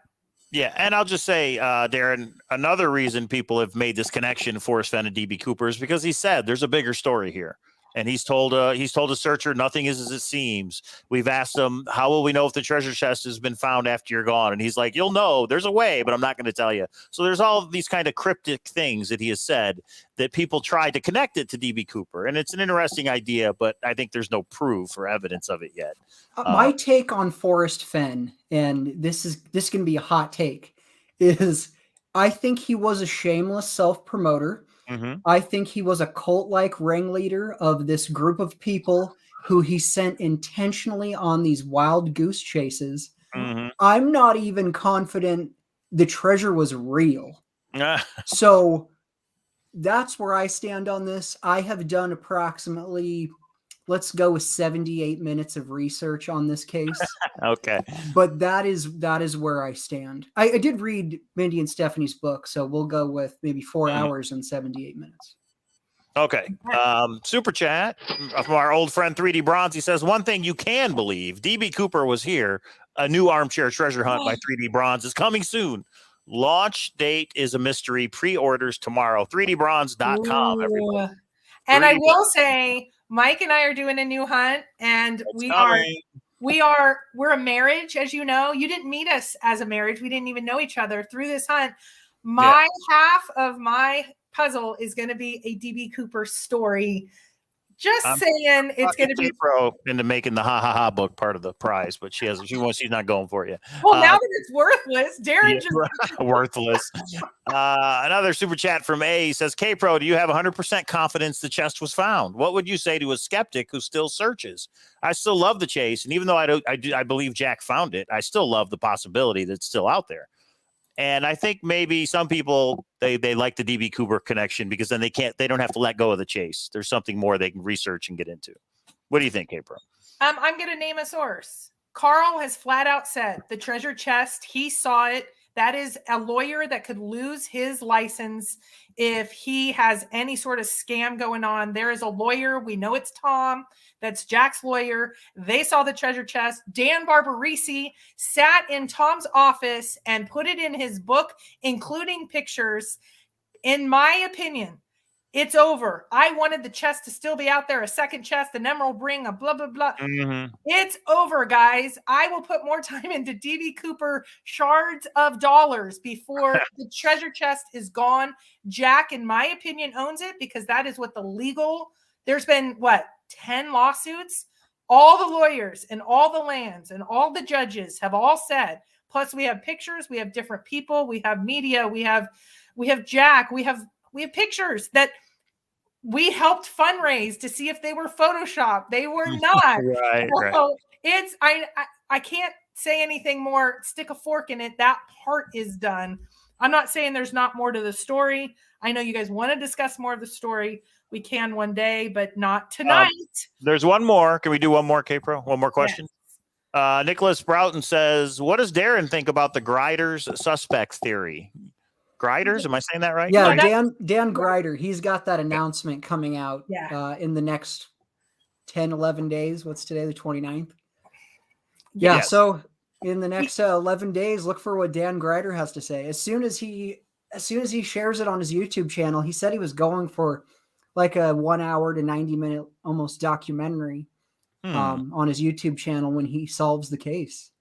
Yeah, and I'll just say, Darren, another reason people have made this connection, Forrest Fenn and DB Cooper, is because he said there's a bigger story here. And he's told a searcher nothing is as it seems. We've asked him, how will we know if the treasure chest has been found after you're gone? And he's like, you'll know. There's a way, but I'm not going to tell you. So there's all of these kind of cryptic things that he has said that people try to connect it to DB Cooper. And it's an interesting idea, but I think there's no proof or evidence of it yet.
My take on Forrest Fenn, and this can be a hot take, is I think he was a shameless self-promoter. Mm-hmm. I think he was a cult-like ringleader of this group of people who he sent intentionally on these wild goose chases. Mm-hmm. I'm not even confident the treasure was real. So that's where I stand on this. I have done approximately, let's go with 78 minutes of research on this case.
Okay.
But that is where I stand. I did read Mindy and Stephanie's book, so we'll go with maybe 4 hours and 78 minutes.
Okay. Super chat from our old friend 3D Bronze. He says, one thing you can believe, DB Cooper was here. A new armchair treasure hunt by 3D Bronze is coming soon. Launch date is a mystery. Pre-orders tomorrow. 3dbronze.com, everyone.
And I will say, Mike and I are doing a new hunt, and we're a marriage, as you know. You didn't meet us as a marriage. We didn't even know each other through this hunt. My half of my puzzle is going to be a DB Cooper story. Just saying, it's going to be
pro into making the hahaha book part of the prize, but she's not going for you.
Well, now that it's worthless, Darren
just worthless. Another super chat from A says, K-Pro, do you have 100% confidence the chest was found? What would you say to a skeptic who still searches? I still love the chase, and even though I believe Jack found it, I still love the possibility that it's still out there. And I think maybe some people, they like the DB Cooper connection because then they don't have to let go of the chase. There's something more they can research and get into. What do you think, K-Pro? I'm
going to name a source. Carl has flat out said the treasure chest, he saw it. That is a lawyer that could lose his license if he has any sort of scam going on. There is a lawyer. We know it's Tom. That's Jack's lawyer. They saw the treasure chest. Dan Barbarisi sat in Tom's office and put it in his book, including pictures. In my opinion, it's over. I wanted the chest to still be out there, a second chest, an emerald ring, a blah, blah, blah.
Mm-hmm.
It's over, guys. I will put more time into DB Cooper shards of dollars before the treasure chest is gone. Jack, in my opinion, owns it because that is what the legal, there's been, 10 lawsuits? All the lawyers and all the lands and all the judges have all said, plus we have pictures, we have different people, we have media, we have Jack, we have pictures that we helped fundraise to see if they were Photoshopped. They were not.
Right.
It's I can't say anything more. Stick a fork in it. That part is done. I'm not saying there's not more to the story. I know you guys want to discuss more of the story. We can one day, but not tonight.
There's one more. Can we do one more, K-Pro? One more question? Yes. Nicholas Broughton says, what does Darren think about the Griders suspects theory? Griders? Am I saying that right?
Yeah, Dan Grider. He's got that announcement coming out in the next 10, 11 days. What's today, the 29th? Yeah, yes. So in the next 11 days, look for what Dan Grider has to say. As soon as he shares it on his YouTube channel, he said he was going for like a 1 hour to 90-minute almost documentary on his YouTube channel when he solves the case.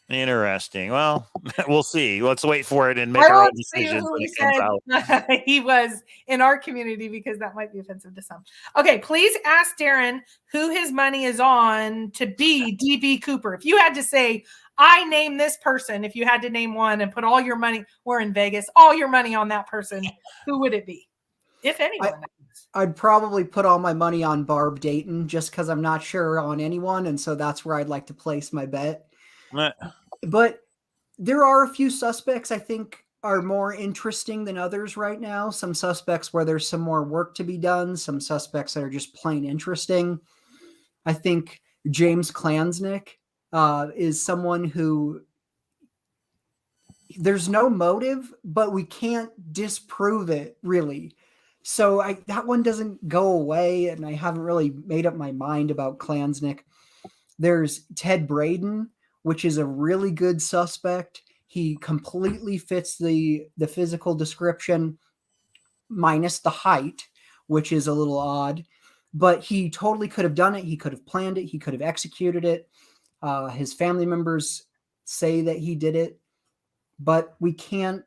Interesting. Well, we'll see. Let's wait for it and make our own decisions when it comes out.
He was in our community because that might be offensive to some. Okay, please ask Darren who his money is on to be DB Cooper. If you had to say, I name this person, if you had to name one and put all your money, we're in Vegas, all your money on that person, who would it be? If anyone.
I'd probably put all my money on Barb Dayton just because I'm not sure on anyone. And so that's where I'd like to place my bet. But there are a few suspects I think are more interesting than others right now. Some suspects where there's some more work to be done. Some suspects that are just plain interesting. I think James Klansnick is someone who there's no motive, but we can't disprove it really. So that one doesn't go away, and I haven't really made up my mind about Klansnick. There's Ted Braden, which is a really good suspect. He completely fits the physical description, minus the height, which is a little odd. But he totally could have done it. He could have planned it. He could have executed it. His family members say that he did it, but we can't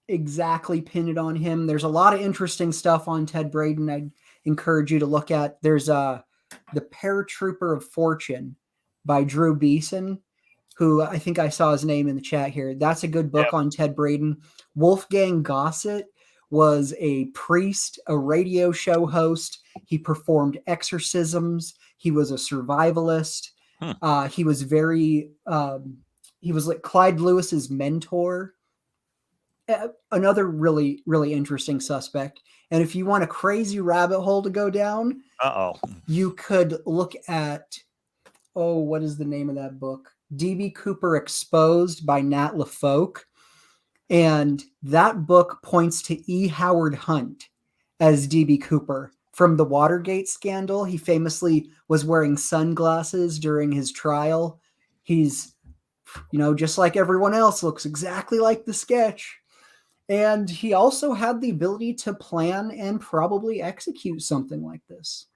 exactly pin it on him. There's a lot of interesting stuff on Ted Braden I'd encourage you to look at. There's The Paratrooper of Fortune by Drew Beeson, who I think I saw his name in the chat here. That's a good book on Ted Braden. Wolfgang Gossett was a priest, a radio show host. He performed exorcisms. He was a survivalist. He was he was like Clyde Lewis's mentor. Another really, really interesting suspect. And if you want a crazy rabbit hole to go down, you could look at, what is the name of that book? DB Cooper Exposed by Nat LaFoque. And that book points to E. Howard Hunt as DB Cooper from the Watergate scandal. He famously was wearing sunglasses during his trial. He's, just like everyone else, looks exactly like the sketch. And he also had the ability to plan and probably execute something like this.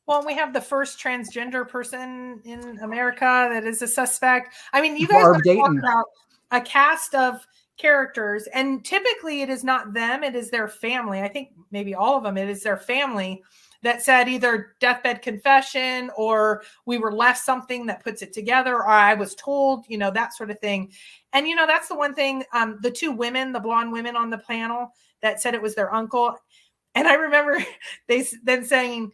Well, we have the first transgender person in America that is a suspect. I mean, you guys are talking about a cast of characters, and typically it is not them, it is their family. I think maybe all of them, it is their family that said either deathbed confession or we were left something that puts it together, or I was told, that sort of thing. And, that's the one thing, the two women, the blonde women on the panel that said it was their uncle. And I remember they then saying,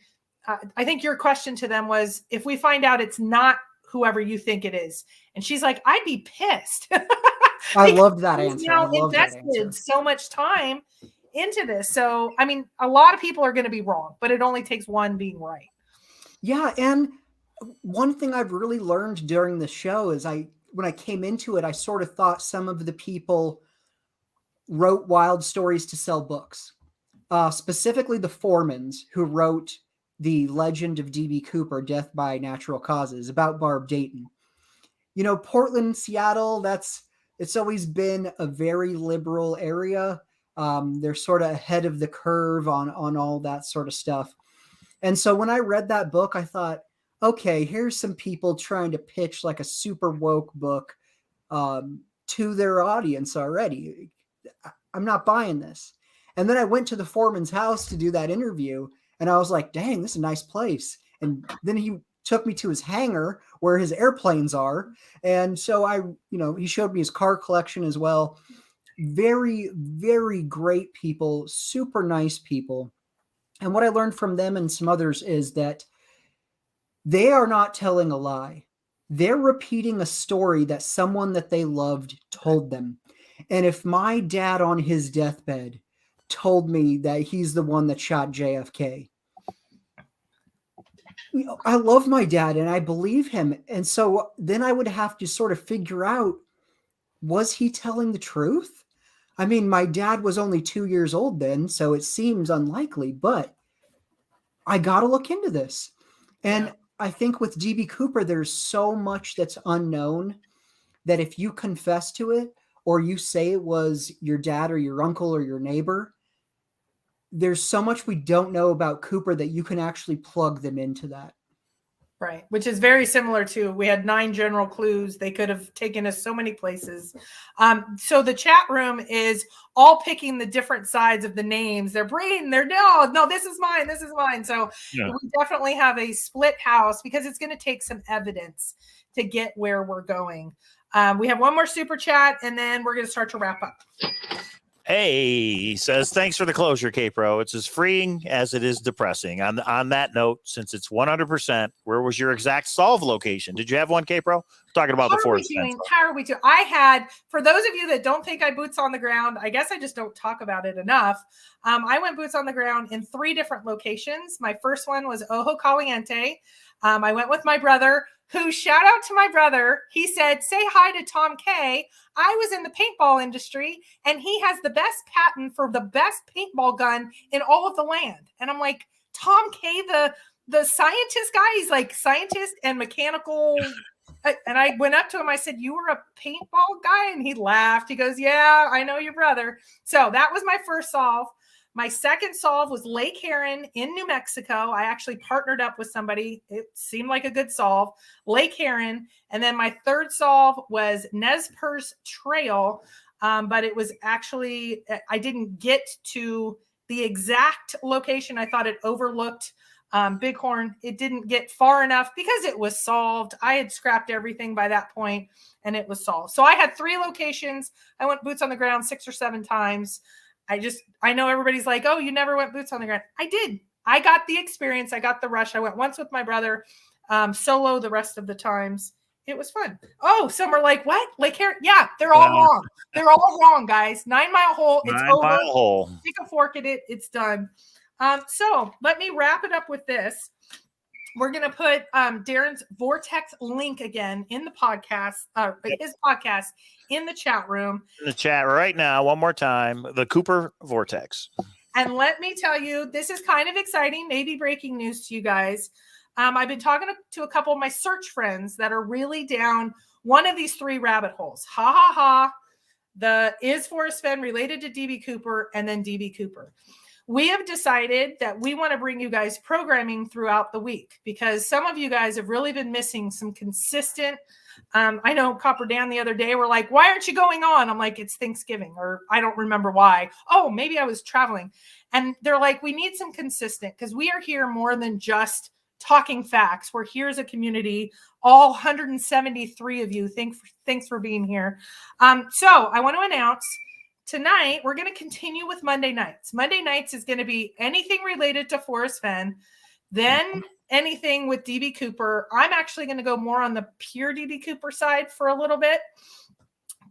I think your question to them was, if we find out it's not whoever you think it is. And she's like, I'd be pissed.
I loved that answer.
Invested so much time into this. So, I mean, a lot of people are going to be wrong, but it only takes one being right.
Yeah. And one thing I've really learned during the show is when I came into it, I sort of thought some of the people wrote wild stories to sell books. Specifically the Foremans, who wrote The Legend of D.B. Cooper, Death by Natural Causes, about Barb Dayton. You know, Portland, Seattle, it's always been a very liberal area. They're sort of ahead of the curve on all that sort of stuff. And so when I read that book, I thought, okay, here's some people trying to pitch like a super woke book to their audience already. I'm not buying this. And then I went to the Foreman's house to do that interview, and I was like, dang, this is a nice place. And then he took me to his hangar where his airplanes are. And so he showed me his car collection as well. Very, very great people, super nice people. And what I learned from them and some others is that they are not telling a lie. They're repeating a story that someone that they loved told them. And if my dad on his deathbed told me that he's the one that shot JFK, I love my dad and I believe him. And so then I would have to sort of figure out, was he telling the truth? I mean, my dad was only 2 years old then, so it seems unlikely, but I got to look into this. And I think with DB Cooper, there's so much that's unknown that if you confess to it, or you say it was your dad or your uncle or your neighbor, there's so much we don't know about Cooper that you can actually plug them into that.
Right. Which is very similar to, we had 9 general clues. They could have taken us so many places. So the chat room is all picking the different sides of the names. They're brain, no, this is mine. This is mine. So we definitely have a split house because it's going to take some evidence to get where we're going. We have one more super chat, and then we're going to start to wrap up.
Hey, he says, thanks for the closure, K-Pro. It's as freeing as it is depressing. On that note, since it's 100%, where was your exact solve location? Did you have one, K-Pro? Talking about the Forrest Fenn.
How are we doing? I had, for those of you that don't think I boots on the ground, I guess I just don't talk about it enough. I went boots on the ground in 3 different locations. My first one was Ojo Caliente. I went with my brother, who, shout out to my brother. He said, say hi to Tom K. I was in the paintball industry, and he has the best patent for the best paintball gun in all of the land. And I'm like, Tom K, the scientist guy, he's like scientist and mechanical. And I went up to him. I said, you were a paintball guy? And he laughed. He goes, yeah, I know your brother. So that was my first solve. My second solve was Lake Heron in New Mexico. I actually partnered up with somebody. It seemed like a good solve. Lake Heron. And then my third solve was Nez Perce Trail. But it was actually, I didn't get to the exact location. I thought it overlooked Bighorn. It didn't get far enough because it was solved. I had scrapped everything by that point and it was solved. So I had 3 locations. I went boots on the ground 6 or 7 times. I know everybody's like, oh, you never went boots on the ground. I did. I got the experience. I got the rush. I went once with my brother, solo the rest of the times. It was fun. Oh, some are like, what? Lake Heron? Yeah, they're all wrong. They're all wrong, guys. 9 Mile Hole. It's over.
9 Mile Hole.
Stick a fork in it. It's done. So let me wrap it up with this. We're going to put Darren's Vortex link again in the podcast, his podcast in the chat room.
In the chat right now, one more time, the Cooper Vortex.
And let me tell you, this is kind of exciting, maybe breaking news to you guys. I've been talking to a couple of my search friends that are really down one of these 3 rabbit holes. Is Forrest Fenn related to DB Cooper, and then DB Cooper. We have decided that we want to bring you guys programming throughout the week because some of you guys have really been missing some consistent. I know Copper Dan the other day were like, why aren't you going on? I'm like, it's Thanksgiving, or I don't remember why. Oh, maybe I was traveling. And they're like, we need some consistent because we are here more than just talking facts. We're here as a community, all 173 of you. Thanks for being here. So I want to announce tonight, we're going to continue with Monday nights. Monday nights is going to be anything related to Forrest Fenn, then anything with DB Cooper. I'm actually going to go more on the pure DB Cooper side for a little bit.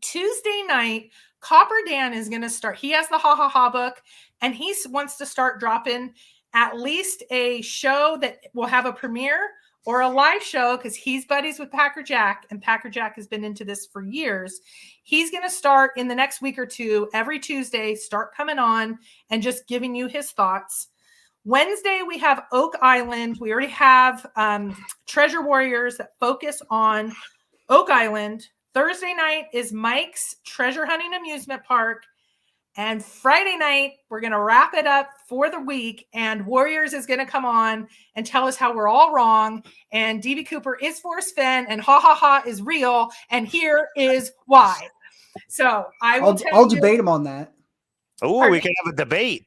Tuesday night, Copper Dan is going to start. He has the hahaha book, and he wants to start dropping at least a show that will have a premiere or a live show, because he's buddies with Packer Jack, and Packer Jack has been into this for years. He's going to start in the next week or two, every Tuesday, start coming on and just giving you his thoughts. Wednesday, we have Oak Island. We already have Treasure Warriors that focus on Oak Island. Thursday night is Mike's Treasure Hunting Amusement Park. And Friday night, we're going to wrap it up for the week. And Warriors is going to come on and tell us how we're all wrong. And DB Cooper is Forrest Fenn, and hahaha is real. And here is why. So I'll
debate him on that.
Oh, we can have a debate.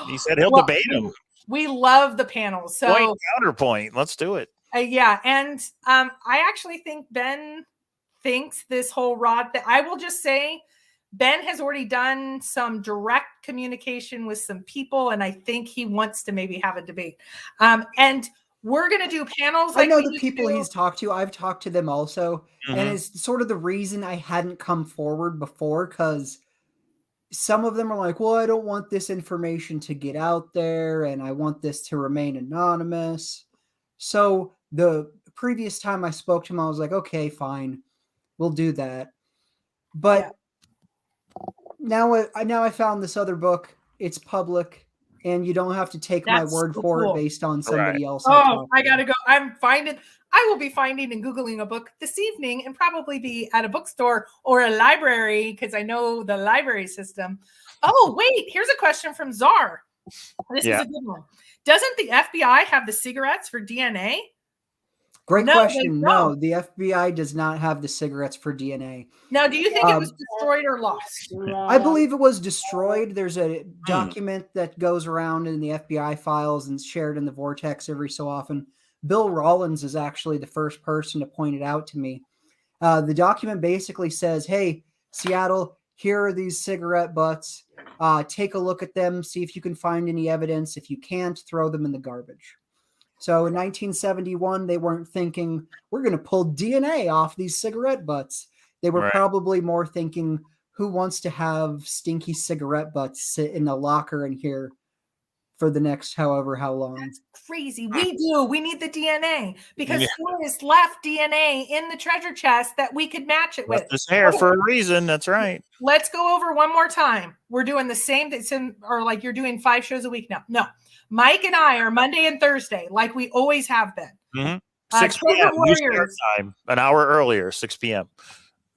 He said he'll debate him.
We love the panels. So
point, counterpoint. Let's do it.
Yeah. And I actually think Ben thinks this whole rod that I will just say, Ben has already done some direct communication with some people, and I think he wants to maybe have a debate. And we're going to do panels.
I know the people he's talked to. I've talked to them also. Mm-hmm. And it's sort of the reason I hadn't come forward before, because some of them are like, well, I don't want this information to get out there, and I want this to remain anonymous. So the previous time I spoke to him, I was like, okay, fine, we'll do that. But now I found this other book. It's public, and you don't have to take my word for it based on somebody else.
Oh, I gotta go. I will be finding and Googling a book this evening, and probably be at a bookstore or a library, because I know the library system. Oh, wait, here's a question from Czar. This is a good one. Doesn't the FBI have the cigarettes for DNA?
Great question. No, the FBI does not have the cigarettes for DNA.
Now, do you think it was destroyed or lost?
I believe it was destroyed. There's a document that goes around in the FBI files and shared in the Vortex every so often. Bill Rollins is actually the first person to point it out to me. The document basically says, hey, Seattle, here are these cigarette butts. Take a look at them, see if you can find any evidence. If you can't, throw them in the garbage. So in 1971, they weren't thinking, we're going to pull DNA off these cigarette butts. They were probably more thinking, who wants to have stinky cigarette butts sit in a locker in here for the next how long?
That's crazy. We do. We need the DNA, because Forrest left DNA in the treasure chest that we could match it with.
This hair for a reason. That's right.
Let's go over one more time. We're doing the same thing, or like you're doing 5 shows a week now. No. Mike and I are Monday and Thursday, like we always have been.
Mm-hmm. 6 p.m. New start time, an hour earlier, 6 p.m.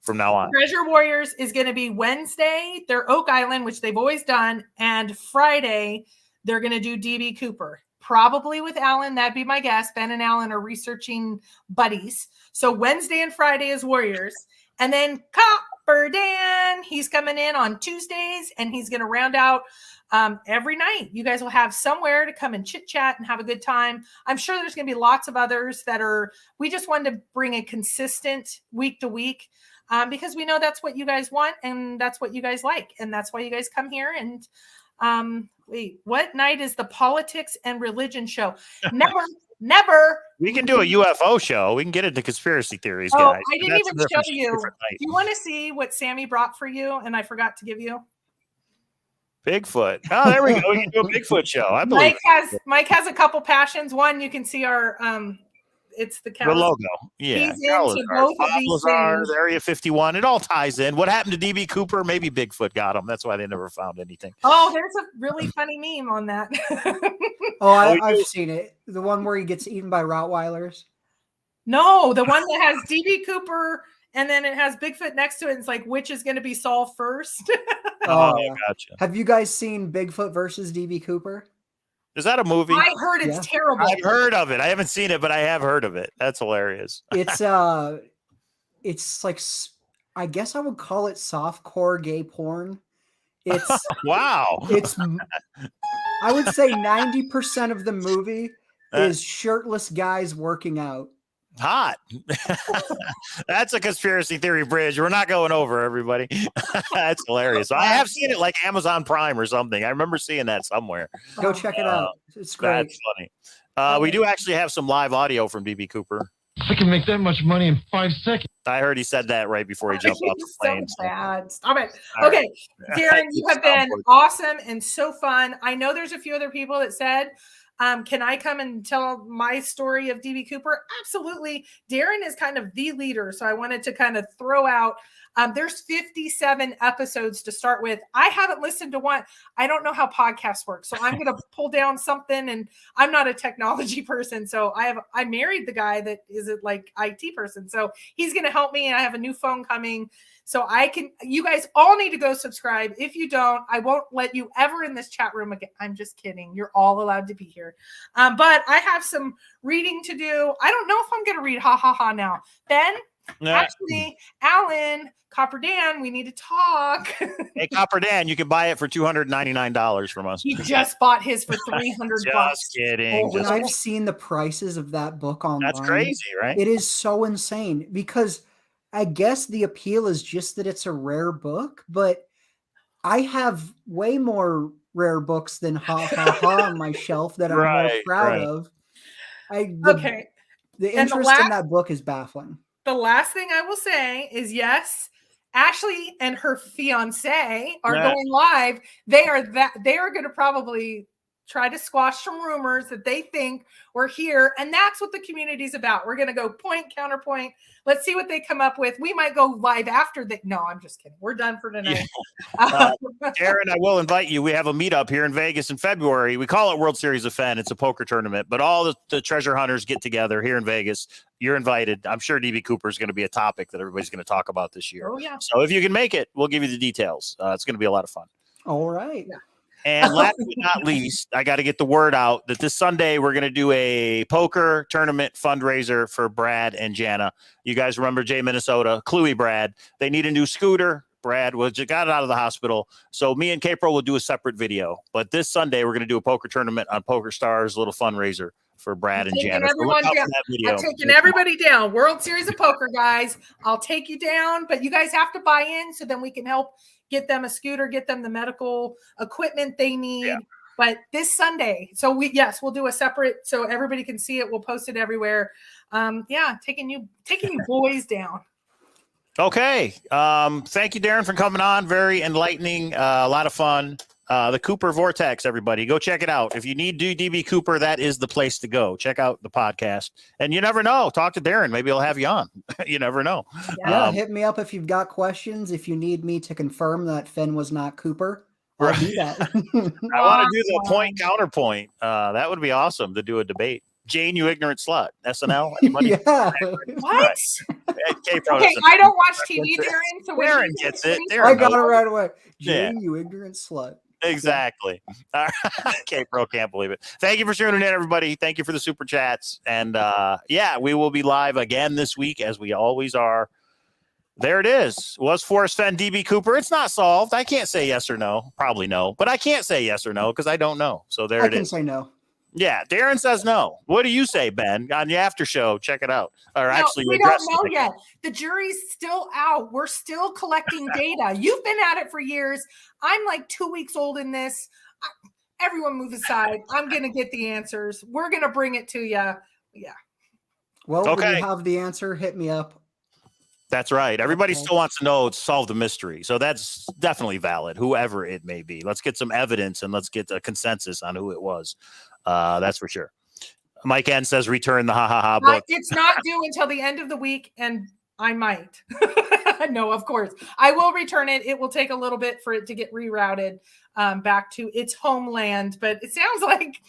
from now on.
Treasure Warriors is going to be Wednesday. They're Oak Island, which they've always done. And Friday, they're going to do DB Cooper, probably with Alan. That'd be my guess. Ben and Alan are researching buddies. So Wednesday and Friday is Warriors. And then Copper Dan, he's coming in on Tuesdays, and he's going to round out every night. You guys will have somewhere to come and chit chat and have a good time. I'm sure there's going to be lots of others we just wanted to bring a consistent week to week, because we know that's what you guys want, and that's what you guys like. And that's why you guys come here. And wait, what night is the politics and religion show? Never.
We can do a UFO show. We can get into conspiracy theories,
guys.
I
didn't even show you. Do you want to see what Sammy brought for you and I forgot to give you?
Bigfoot. Oh, there we go. We can do a Bigfoot show. I believe
Mike has a couple passions. One, you can see our it's the
logo.
Yeah. He's into both of these things.
Area 51. It all ties in. What happened to DB Cooper? Maybe Bigfoot got him. That's why they never found anything.
Oh, there's a really funny meme on that.
I've seen it. The one where he gets eaten by Rottweilers.
No, the one that has DB Cooper and then it has Bigfoot next to it. And it's like, which is going to be solved first?
Gotcha.
Have you guys seen Bigfoot versus DB Cooper?
Is that a movie?
I heard it's terrible.
I've heard of it. I haven't seen it, but I have heard of it. That's hilarious.
It's like, I guess I would call it softcore gay porn. It's
wow.
It's I would say 90% of the movie is shirtless guys working out.
Hot. That's a conspiracy theory bridge. We're not going over, everybody. That's hilarious. I have seen it like Amazon Prime or something. I remember seeing that somewhere.
Go check it out. It's great.
That's funny. We do actually have some live audio from DB Cooper.
I can make that much money in 5 seconds.
I heard he said that right before he jumped off the plane.
So bad. Stop it. Okay, Darren, you have been awesome and so fun. I know there's a few other people that said Can I come and tell my story of DB Cooper? Absolutely. Darren is kind of the leader. So I wanted to kind of throw out, there's 57 episodes to start with. I haven't listened to one. I don't know how podcasts work. So I'm going to pull down something, and I'm not a technology person. So I married the guy that is a like IT person. So he's going to help me. And I have a new phone coming. So you guys all need to go subscribe. If you don't, I won't let you ever in this chat room again. I'm just kidding. You're all allowed to be here. But I have some reading to do. I don't know if I'm going to read hahaha now. Ben, actually, Alan, Copper Dan, we need to talk.
Hey, Copper Dan, you can buy it for $299 from us.
He just bought his for $300.
Just kidding.
When I've seen the prices of that book online,
that's crazy, right?
It is so insane because I guess the appeal is just that it's a rare book, but I have way more rare books than hahaha on my shelf that I'm more proud of. The interest in that book is baffling.
The last thing I will say is yes, Ashley and her fiance are going live. They are going to probably try to squash some rumors that they think we're here. And that's what the community is about. We're going to go point, counterpoint. Let's see what they come up with. We might go live after that. No, I'm just kidding. We're done for tonight.
Darren, I will invite you. We have a meetup here in Vegas in February. We call it World Series of Fenn. It's a poker tournament, but all the treasure hunters get together here in Vegas. You're invited. I'm sure DB Cooper is going to be a topic that everybody's going to talk about this year.
Oh, yeah.
So if you can make it, we'll give you the details. It's going to be a lot of fun.
All right.
Yeah.
And last but not least, I got to get the word out that this Sunday we're going to do a poker tournament fundraiser for Brad and Jana. You guys remember Jay, Minnesota, Cluey Brad. They need a new scooter. Brad got out of the hospital. So me and K-Pro will do a separate video. But this Sunday we're going to do a poker tournament on Poker Stars, a little fundraiser for Brad and Jana.
I'm taking everybody down. World Series of Poker, guys. I'll take you down, but you guys have to buy in so then we can help get them a scooter, get them the medical equipment they need. Yeah. But this Sunday, so we'll do a separate so everybody can see it. We'll post it everywhere. Taking you boys down.
Okay. Thank you, Darren, for coming on. Very enlightening. A lot of fun. The Cooper Vortex, everybody. Go check it out. If you need DB Cooper, that is the place to go. Check out the podcast. And you never know. Talk to Darren. Maybe he'll have you on. You never know.
Yeah, hit me up if you've got questions. If you need me to confirm that Fenn was not Cooper, I'll do that.
I want to do the point counterpoint. That would be awesome to do a debate. Jane, you ignorant slut. SNL? Anybody?
Yeah. What? Okay, I don't watch TV, Darren. So
Darren gets it.
I got it right away. Jane, you ignorant slut.
Exactly. All right. K-Pro can't believe it. Thank you for tuning in, everybody. Thank you for the super chats. And we will be live again this week as we always are. There it is. Was Forrest Fenn DB Cooper? It's not solved. I can't say yes or no. Probably no. But I can't say yes or no because I don't know. So there it is.
I can say no.
Yeah, Darren says no. What do you say, Ben? On the after show, check it out. Or actually,
we don't know yet. The jury's still out. We're still collecting data. You've been at it for years. I'm like 2 weeks old in this. Everyone move aside. I'm going to get the answers. We're going to bring it to you. Yeah.
Well, when you have the answer, hit me up.
That's right. Everybody still wants to know, solve the mystery. So that's definitely valid, whoever it may be. Let's get some evidence and let's get a consensus on who it was. That's for sure. Mike N says return the hahaha book.
It's not due until the end of the week, and I might. No, of course. I will return it. It will take a little bit for it to get rerouted back to its homeland, but it sounds like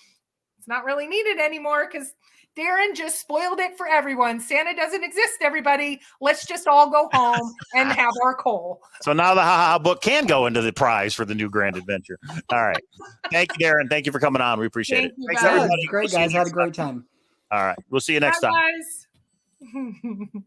it's not really needed anymore because Darren just spoiled it for everyone. Santa doesn't exist, everybody. Let's just all go home and have our coal.
So now the haha book can go into the prize for the new grand adventure. All right. Thank you, Darren. Thank you for coming on. We appreciate it.
Thanks,
everybody. Great, guys. Had a great time.
All right. We'll see you next time.
Guys.